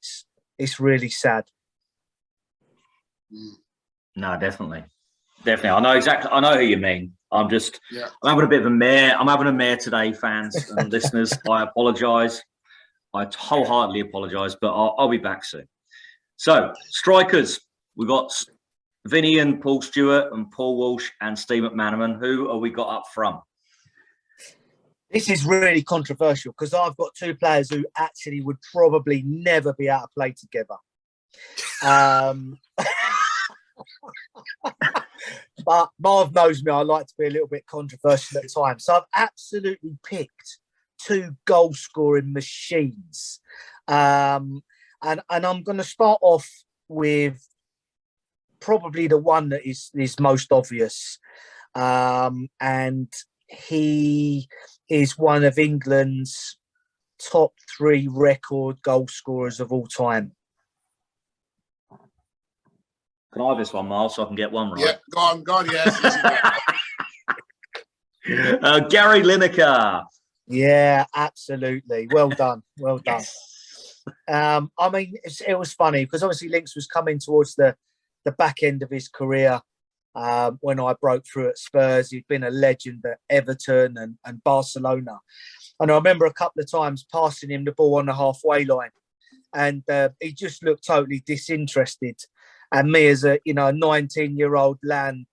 it's really sad. No, definitely. I know who you mean. I'm having a bit of a mare. I'm having a mare today, fans and listeners. I apologise. I wholeheartedly apologise, but I'll be back soon. So, strikers, we've got Vinny and Paul Stewart and Paul Walsh and Steve McManaman. Who have we got up front? This is really controversial because I've got two players who actually would probably never be able to play together. But Marv knows me. I like to be a little bit controversial at times. So I've absolutely picked two goal-scoring machines. And I'm going to start off with probably the one that is most obvious. And he is one of England's top 3 record goal scorers of all time. Can I have this one, Miles, so I can get one right? Yeah, go on, yes. Gary Lineker. Yeah, absolutely. Well done. Yes. I mean, it was funny because obviously Links was coming towards the back end of his career when I broke through at Spurs. He'd been a legend at Everton and Barcelona. And I remember a couple of times passing him the ball on the halfway line. And he just looked totally disinterested. And me as a 19-year-old lad,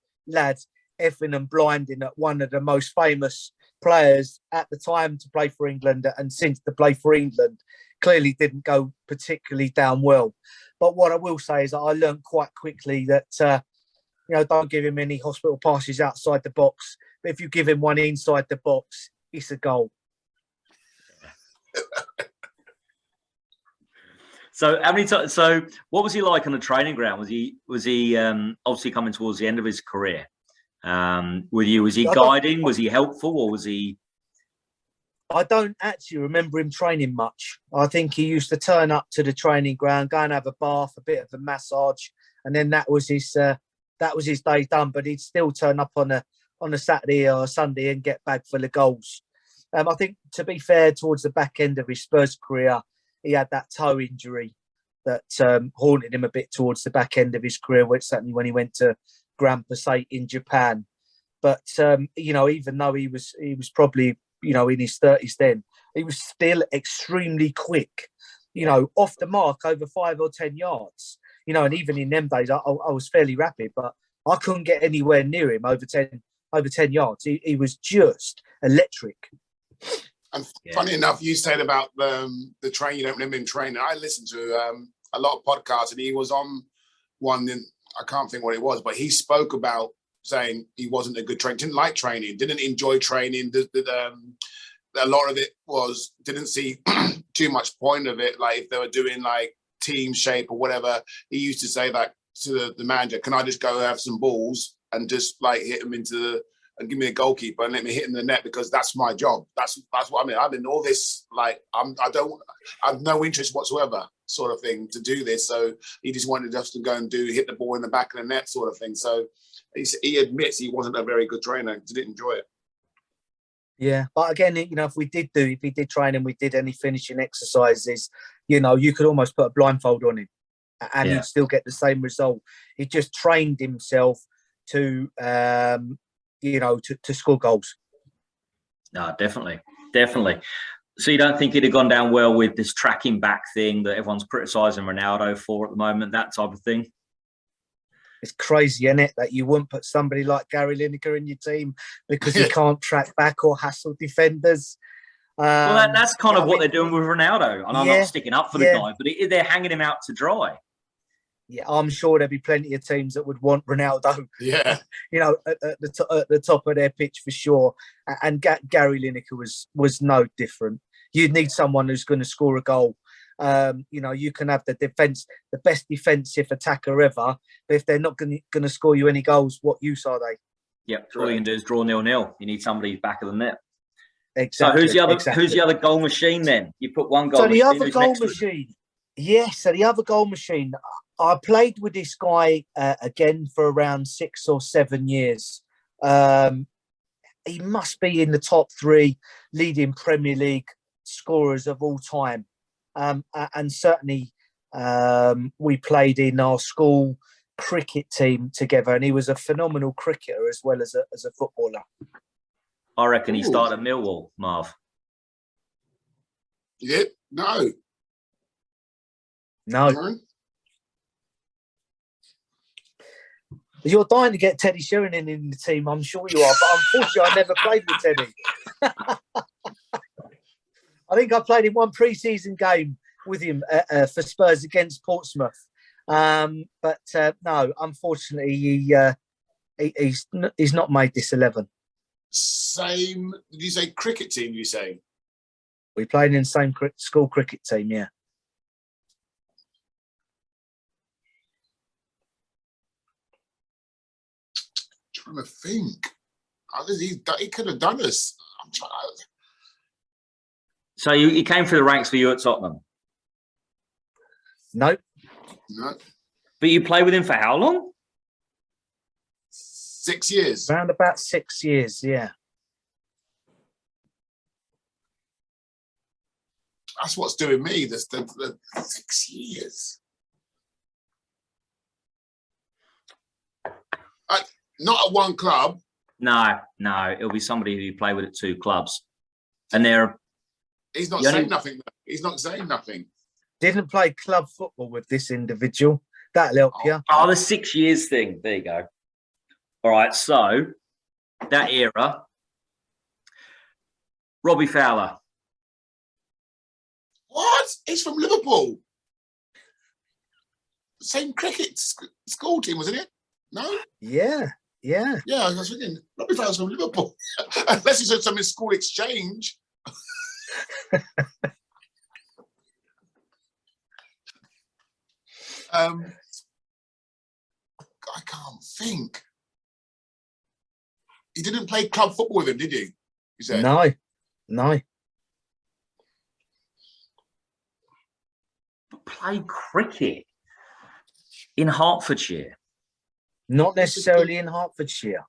effing and blinding at one of the most famous players at the time to play for England and since to play for England, clearly didn't go particularly down well. But what I will say is that I learned quite quickly that, don't give him any hospital passes outside the box. But if you give him one inside the box, it's a goal. So how many times? So what was he like on the training ground? Was he obviously coming towards the end of his career? With you, was he guiding? Was he helpful, or was he? I don't actually remember him training much. I think he used to turn up to the training ground, go and have a bath, a bit of a massage, and then that was his day done. But he'd still turn up on a Saturday or a Sunday and get back full of goals. I think, to be fair, towards the back end of his Spurs career, he had that toe injury that haunted him a bit towards the back end of his career, which certainly when he went to Grand Passate in Japan. But even though he was probably in his 30s then, he was still extremely quick. Off the mark over 5 or 10 yards. And even in them days, I was fairly rapid, but I couldn't get anywhere near him over 10 yards. He was just electric. And funny enough, you said about the train, you don't remember him training. I listened to a lot of podcasts, and he was on one, I can't think what it was, but he spoke about saying he wasn't a good trainer, didn't like training, didn't enjoy training. A lot of it didn't see too much point of it. Like if they were doing like team shape or whatever, he used to say that to the manager, can I just go have some balls and just like hit them and give me a goalkeeper and let me hit in the net, because that's my job. That's what I mean. I'm in all this, like, I have no interest whatsoever sort of thing to do this. So he just wanted us to go and hit the ball in the back of the net sort of thing. So he admits he wasn't a very good trainer. He didn't enjoy it. Yeah, but again, if he did train and we did any finishing exercises, you could almost put a blindfold on him and he'd still get the same result. He just trained himself to score goals. No, definitely. So you don't think he'd have gone down well with this tracking back thing that everyone's criticising Ronaldo for at the moment, that type of thing? It's crazy, isn't it, that you wouldn't put somebody like Gary Lineker in your team because he can't track back or hassle defenders. Well, that's kind of what they're doing with Ronaldo. And I'm not sticking up for the guy, but they're hanging him out to dry. Yeah, I'm sure there'd be plenty of teams that would want Ronaldo. Yeah, at the top of their pitch for sure. And Gary Lineker was no different. You'd need someone who's going to score a goal. You can have the best defensive attacker ever, but if they're not going to score you any goals, what use are they? Yep, all you can do is draw 0-0. You need somebody back of the net. Exactly. So who's the other goal machine then? You put one goal. So the other goal machine. Yes, so the other goal machine. I played with this guy again for around 6 or 7 years. He must be in the top 3 leading Premier League scorers of all time. And certainly we played in our school cricket team together, and he was a phenomenal cricketer as well as a footballer. I reckon he started at Millwall, Marv. Yeah, no. You're dying to get Teddy Sheringham in the team, I'm sure you are, but unfortunately I never played with Teddy. I think I played in one pre-season game with him for Spurs against Portsmouth. But no, unfortunately, he's not made this 11. Same, did you say cricket team, you say? We played in the same school cricket team, yeah. I'm trying to think. He could have done us. I'm trying. So he came through the ranks for you at Tottenham? No. But you played with him for how long? 6 years. Around about 6 years, yeah. That's what's doing me. The 6 years. Not at one club. No. It'll be somebody who you play with at 2 clubs. And he's not saying nothing. He's not saying nothing. Didn't play club football with this individual. That'll help you. Oh, the 6 years thing. There you go. All right, so that era, Robbie Fowler. What? He's from Liverpool. Same cricket school team, wasn't it? No? Yeah. Yeah, I was thinking, Robbie Fowler's from Liverpool. Unless he said something school exchange. I can't think. He didn't play club football with him, did you? You said no. Play cricket in Hertfordshire. Not necessarily in Hertfordshire.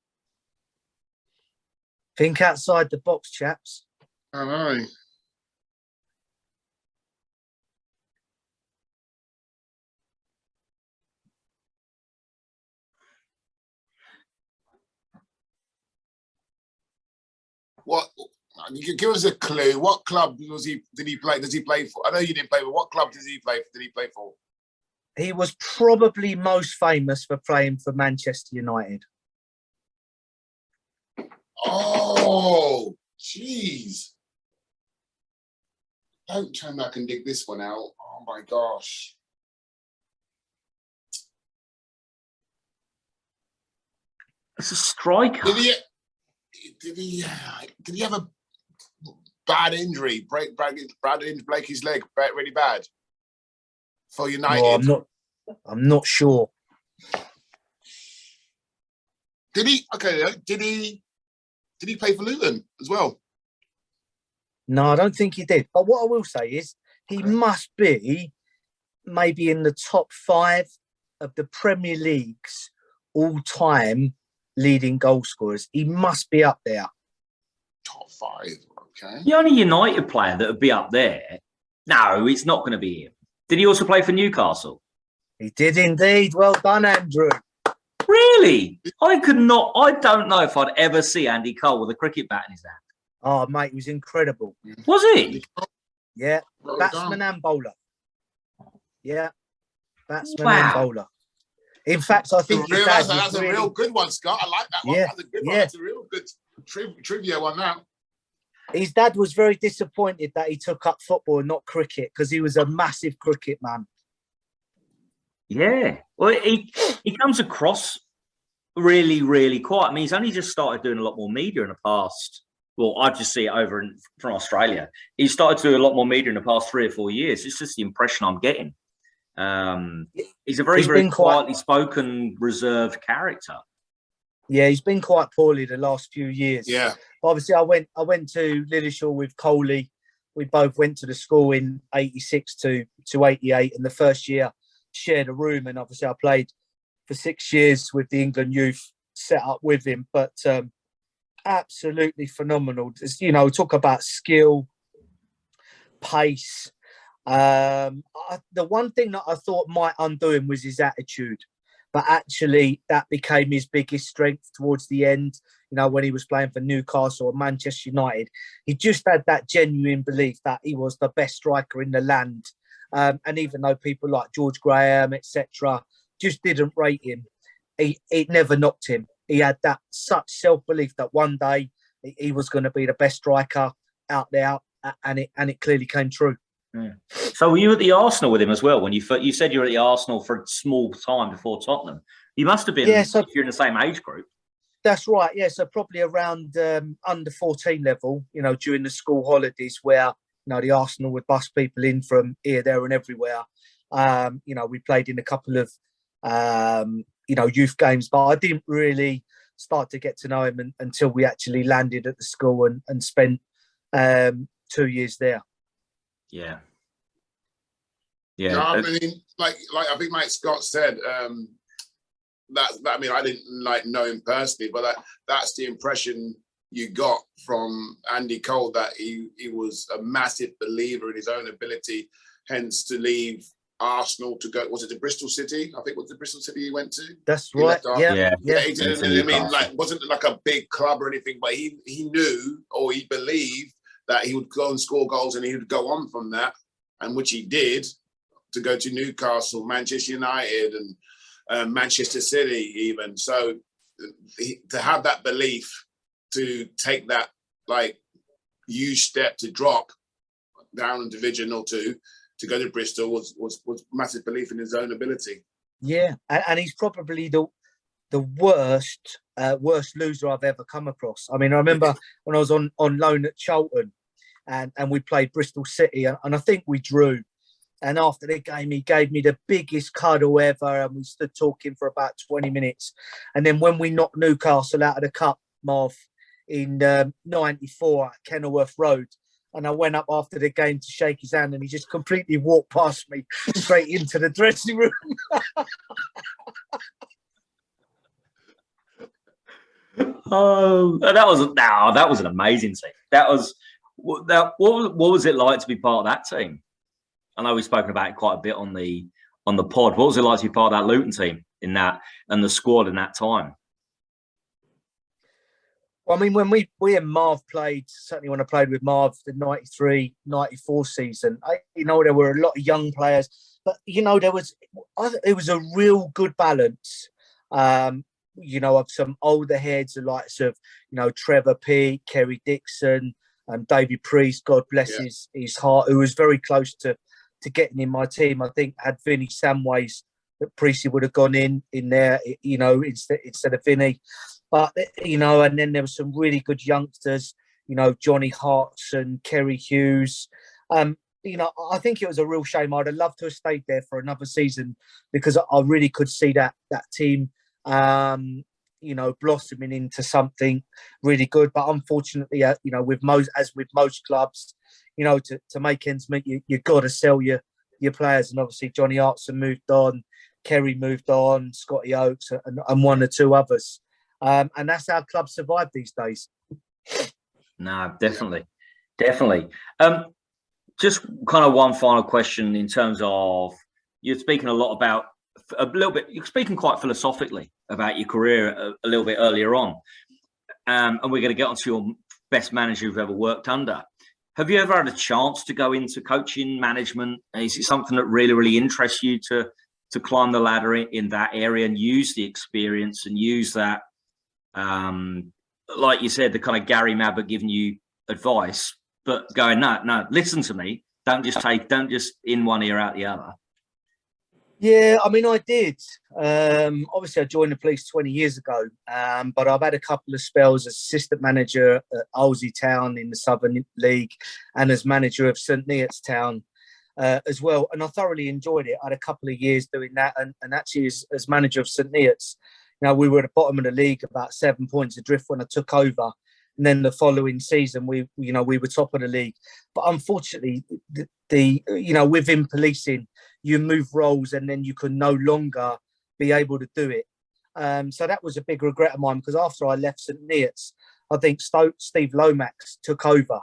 Think outside the box, chaps. I know. What? You could give us a clue. What club was he? Did he play? Does he play for? I know you didn't play, but what club did he play? Did he play for? He was probably most famous for playing for Manchester United. Oh, jeez! Don't try and I can dig this one out. Oh my gosh! It's a striker. Did he have a bad injury? Break his leg really bad for United. No, I'm not sure. Did he? Okay, did he play for Luton as well? No, I don't think he did. But what I will say is he must be maybe in the top 5 of the Premier League's all-time leading goal scorers. He must be up there. Top 5, okay. The only United player that would be up there, no, it's not going to be him. Did he also play for Newcastle? He did indeed. Well done, Andrew. Really? I don't know if I'd ever see Andy Cole with a cricket bat in his hand. Oh, mate, he was incredible. Was he? Yeah, Well batsman done. and bowler. Yeah, batsman Wow. and bowler. In fact, I think his dad was That's a really... real good one, Scott. I like that one. Yeah, That's a good one. yeah. That's a real good trivia one now. His dad was very disappointed that he took up football and not cricket because he was a massive cricket man. Yeah. Well, he comes across really, really quiet. I mean, he's only just started doing a lot more media in the past. Well, I just see it over from Australia. He started to do a lot more media in the past 3 or 4 years. It's just the impression I'm getting. He's a very quietly spoken, reserved character. Yeah, he's been quite poorly the last few years. Yeah. Obviously, I went to Lillishall with Coley. We both went to the school in 86 to 88, and the first year shared a room. And obviously, I played for 6 years with the England youth, set up with him. But absolutely phenomenal. You know, talk about skill, pace. The one thing that I thought might undo him was his attitude. But actually, that became his biggest strength towards the end. You know, when he was playing for Newcastle or Manchester United, he just had that genuine belief that he was the best striker in the land. And even though people like George Graham, etc., just didn't rate him, it never knocked him. He had that such self-belief that one day he was going to be the best striker out there, and it clearly came true. Yeah. So were you at the Arsenal with him as well? When you said you were at the Arsenal for a small time before Tottenham, you must have been. Yeah, so if you're in the same age group. That's right. Yeah, so probably around under 14 level. You know, during the school holidays, where the Arsenal would bus people in from here, there, and everywhere. We played in a couple of youth games, but I didn't really start to get to know him until we actually landed at the school and spent 2 years there. Yeah. Yeah. No, I mean, like I think Mike Scott said, that I mean, I didn't know him personally, but that's the impression you got from Andy Cole, that he was a massive believer in his own ability, hence to leave Arsenal to go, was it to Bristol City? I think it was the Bristol City he went to. That's right. Yeah. I mean, wasn't like a big club or anything, but he knew, or he believed, that he would go and score goals and he would go on from that, and which he did, to go to Newcastle, Manchester United, and Manchester City even. So to have that belief, to take that huge step to drop down in Division or 2 to go to Bristol was massive belief in his own ability. Yeah, and he's probably the worst loser I've ever come across. I mean, I remember when I was on loan at Houghton, and we played Bristol City, and I think we drew And after the game, he gave me the biggest cuddle ever, and we stood talking for about 20 minutes. And then when we knocked Newcastle out of the cup, Marv, in '94 at Kenilworth Road, and I went up after the game to shake his hand, and he just completely walked past me straight into the dressing room. Oh, that was an amazing team. What was it like to be part of that team? I know we've spoken about it quite a bit on the pod. What was it like to be part of that Luton team in that and the squad in that time? Well, I mean, when we and Marv played, certainly when I played with Marv, the '93-'94 season, there were a lot of young players, but, it was a real good balance, of some older heads, the likes of, Trevor Peake, Kerry Dixon, David Priest, God bless his heart, who was very close to getting in my team. I think had Vinny Samways, that Priestley would have gone in there, instead of Vinny. But, and then there were some really good youngsters, Johnny Hartson, Kerry Hughes. I think it was a real shame. I'd have loved to have stayed there for another season because I really could see that team, blossoming into something really good. But unfortunately, with most clubs, to make ends meet, you've got to sell your players. And obviously, Johnny Hartson moved on, Kerry moved on, Scotty Oakes, and one or two others. And that's how clubs survive these days. No, definitely. Just kind of one final question in terms of you're speaking you're speaking quite philosophically about your career a little bit earlier on. And we're going to get onto your best manager you've ever worked under. Have you ever had a chance to go into coaching, management? Is it something that really, really interests you to climb the ladder in that area and use the experience and use that, like you said, the kind of Gary Mabbutt giving you advice, but going, no, listen to me. Don't just in one ear out the other. Yeah, I mean, I did. Obviously, I joined the police 20 years ago, but I've had a couple of spells as assistant manager at Olsey Town in the Southern League and as manager of St Neots Town as well. And I thoroughly enjoyed it. I had a couple of years doing that. And actually, as manager of St Neots, we were at the bottom of the league, about 7 points adrift when I took over. And then the following season, we were top of the league. But unfortunately, within policing, you move roles and then you can no longer be able to do it. So that was a big regret of mine because after I left St Neots, I think Steve Lomax took over.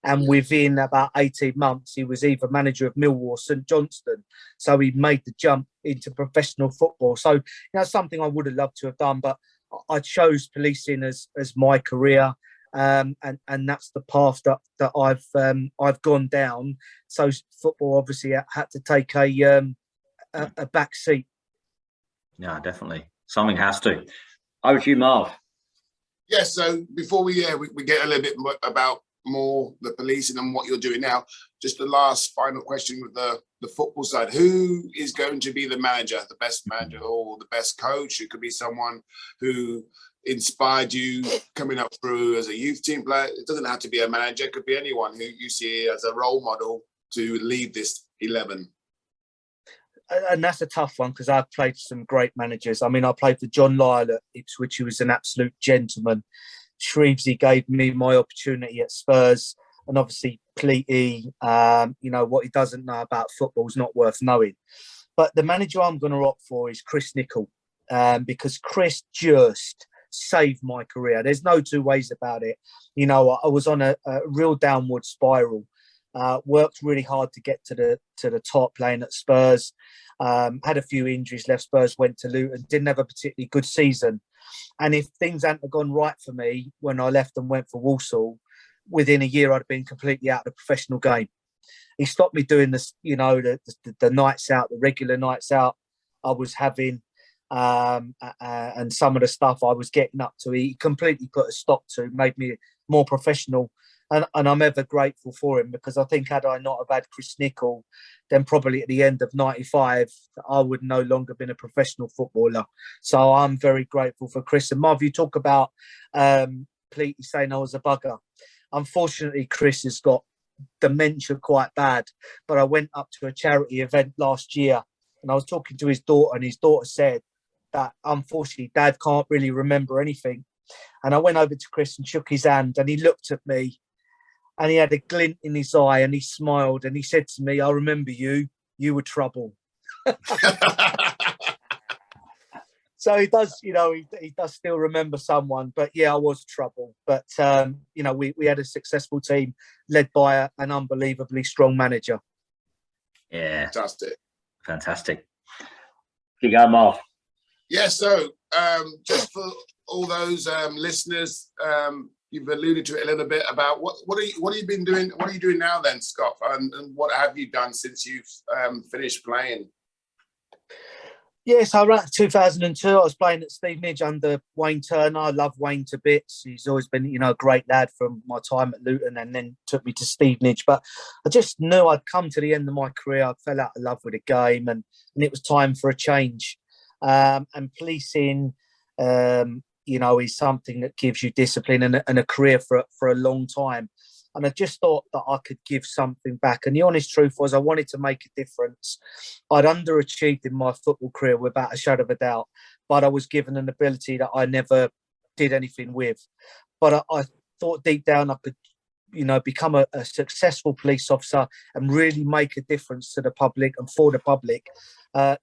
And within about 18 months, he was either manager of Millwall or St Johnstone. So he made the jump into professional football. So something I would have loved to have done, but I chose policing as my career. And that's the path that I've gone down. So football obviously had to take a back seat. Yeah, definitely. Something has to. Over to you, Marv. Yes. So before we get a little bit about more the policing and what you're doing now, just the last final question with the football side. Who is going to be the manager, the best manager or the best coach? It could be someone who inspired you coming up through as a youth team player. It doesn't have to be a manager. It could be anyone who you see as a role model to lead this 11. And that's a tough one because I've played some great managers. I mean, I played for John Lyle at Ipswich, who was an absolute gentleman. Shrewsbury gave me my opportunity at Spurs. And obviously, Pleaty, what he doesn't know about football is not worth knowing. But the manager I'm going to opt for is Chris Nicholl, because Chris just saved my career. There's no two ways about it. I was on a real downward spiral. Worked really hard to get to the top, playing at Spurs. Had a few injuries, left Spurs, went to Luton, didn't have a particularly good season. And if things hadn't gone right for me when I left and went for Walsall, within a year I'd have been completely out of the professional game. He stopped me doing this, the nights out, the regular nights out I was having, and some of the stuff I was getting up to. He completely put a stop to, made me more professional. And I'm ever grateful for him because I think had I not have had Chris Nicholl, then probably at the end of '95, I would no longer been a professional footballer. So I'm very grateful for Chris. And Marv, you talk about Pleaty saying I was a bugger. Unfortunately, Chris has got dementia quite bad, but I went up to a charity event last year and I was talking to his daughter, and his daughter said that unfortunately Dad can't really remember anything. And I went over to Chris and shook his hand, and he looked at me and he had a glint in his eye and he smiled and he said to me, "I remember you. You were trouble." So he does, you know, he does still remember someone. But yeah, I was trouble. But, you know, we had a successful team led by an unbelievably strong manager. Yeah. Fantastic. Keep going, Marv. Yeah, so just for all those listeners, you've alluded to it a little bit about what have you been doing? What are you doing now then, Scott? And what have you done since you've finished playing? Yes, I ran 2002. I was playing at Stevenage under Wayne Turner. I love Wayne to bits. He's always been, you know, a great lad from my time at Luton, and then took me to Stevenage. But I just knew I'd come to the end of my career. I fell out of love with the game, and it was time for a change. And policing, you know, is something that gives you discipline and a career for a long time. And I just thought that I could give something back. And the honest truth was I wanted to make a difference. I'd underachieved in my football career without a shadow of a doubt, but I was given an ability that I never did anything with. But I thought deep down I could, you know, become a successful police officer and really make a difference to the public and for the public.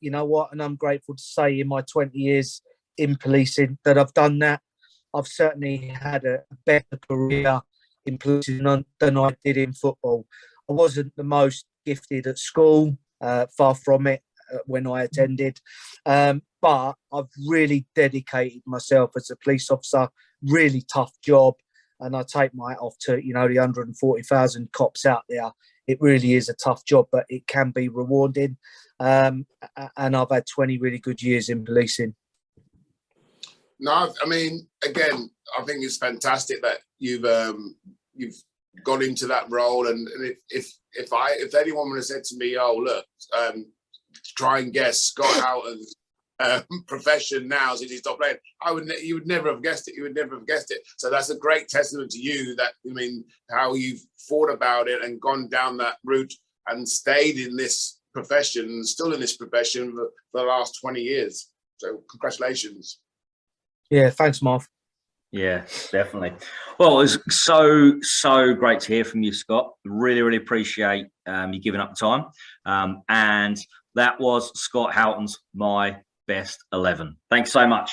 You know what? And I'm grateful to say in my 20 years in policing that I've done that. I've certainly had a better career in policing than I did in football. I wasn't the most gifted at school, far from it when I attended. But I've really dedicated myself as a police officer, really tough job. And I take my hat off to, you know, the 140,000 cops out there. It really is a tough job, but it can be rewarding. And I've had 20 really good years in policing. No, I mean, again, I think it's fantastic that you've gone into that role. And if anyone would have said to me, "Oh, look, try and guess Scott Houghton's profession now since he stopped playing," you would never have guessed it. You would never have guessed it. So that's a great testament to you. That, I mean, how you've thought about it and gone down that route and stayed in this profession, still in this profession for the last 20 years. So congratulations. Yeah, thanks, Marv. Yeah, definitely. Well, it was so great to hear from you, Scott. Really, really appreciate you giving up the time. And that was Scott Houghton's My Best 11. Thanks so much.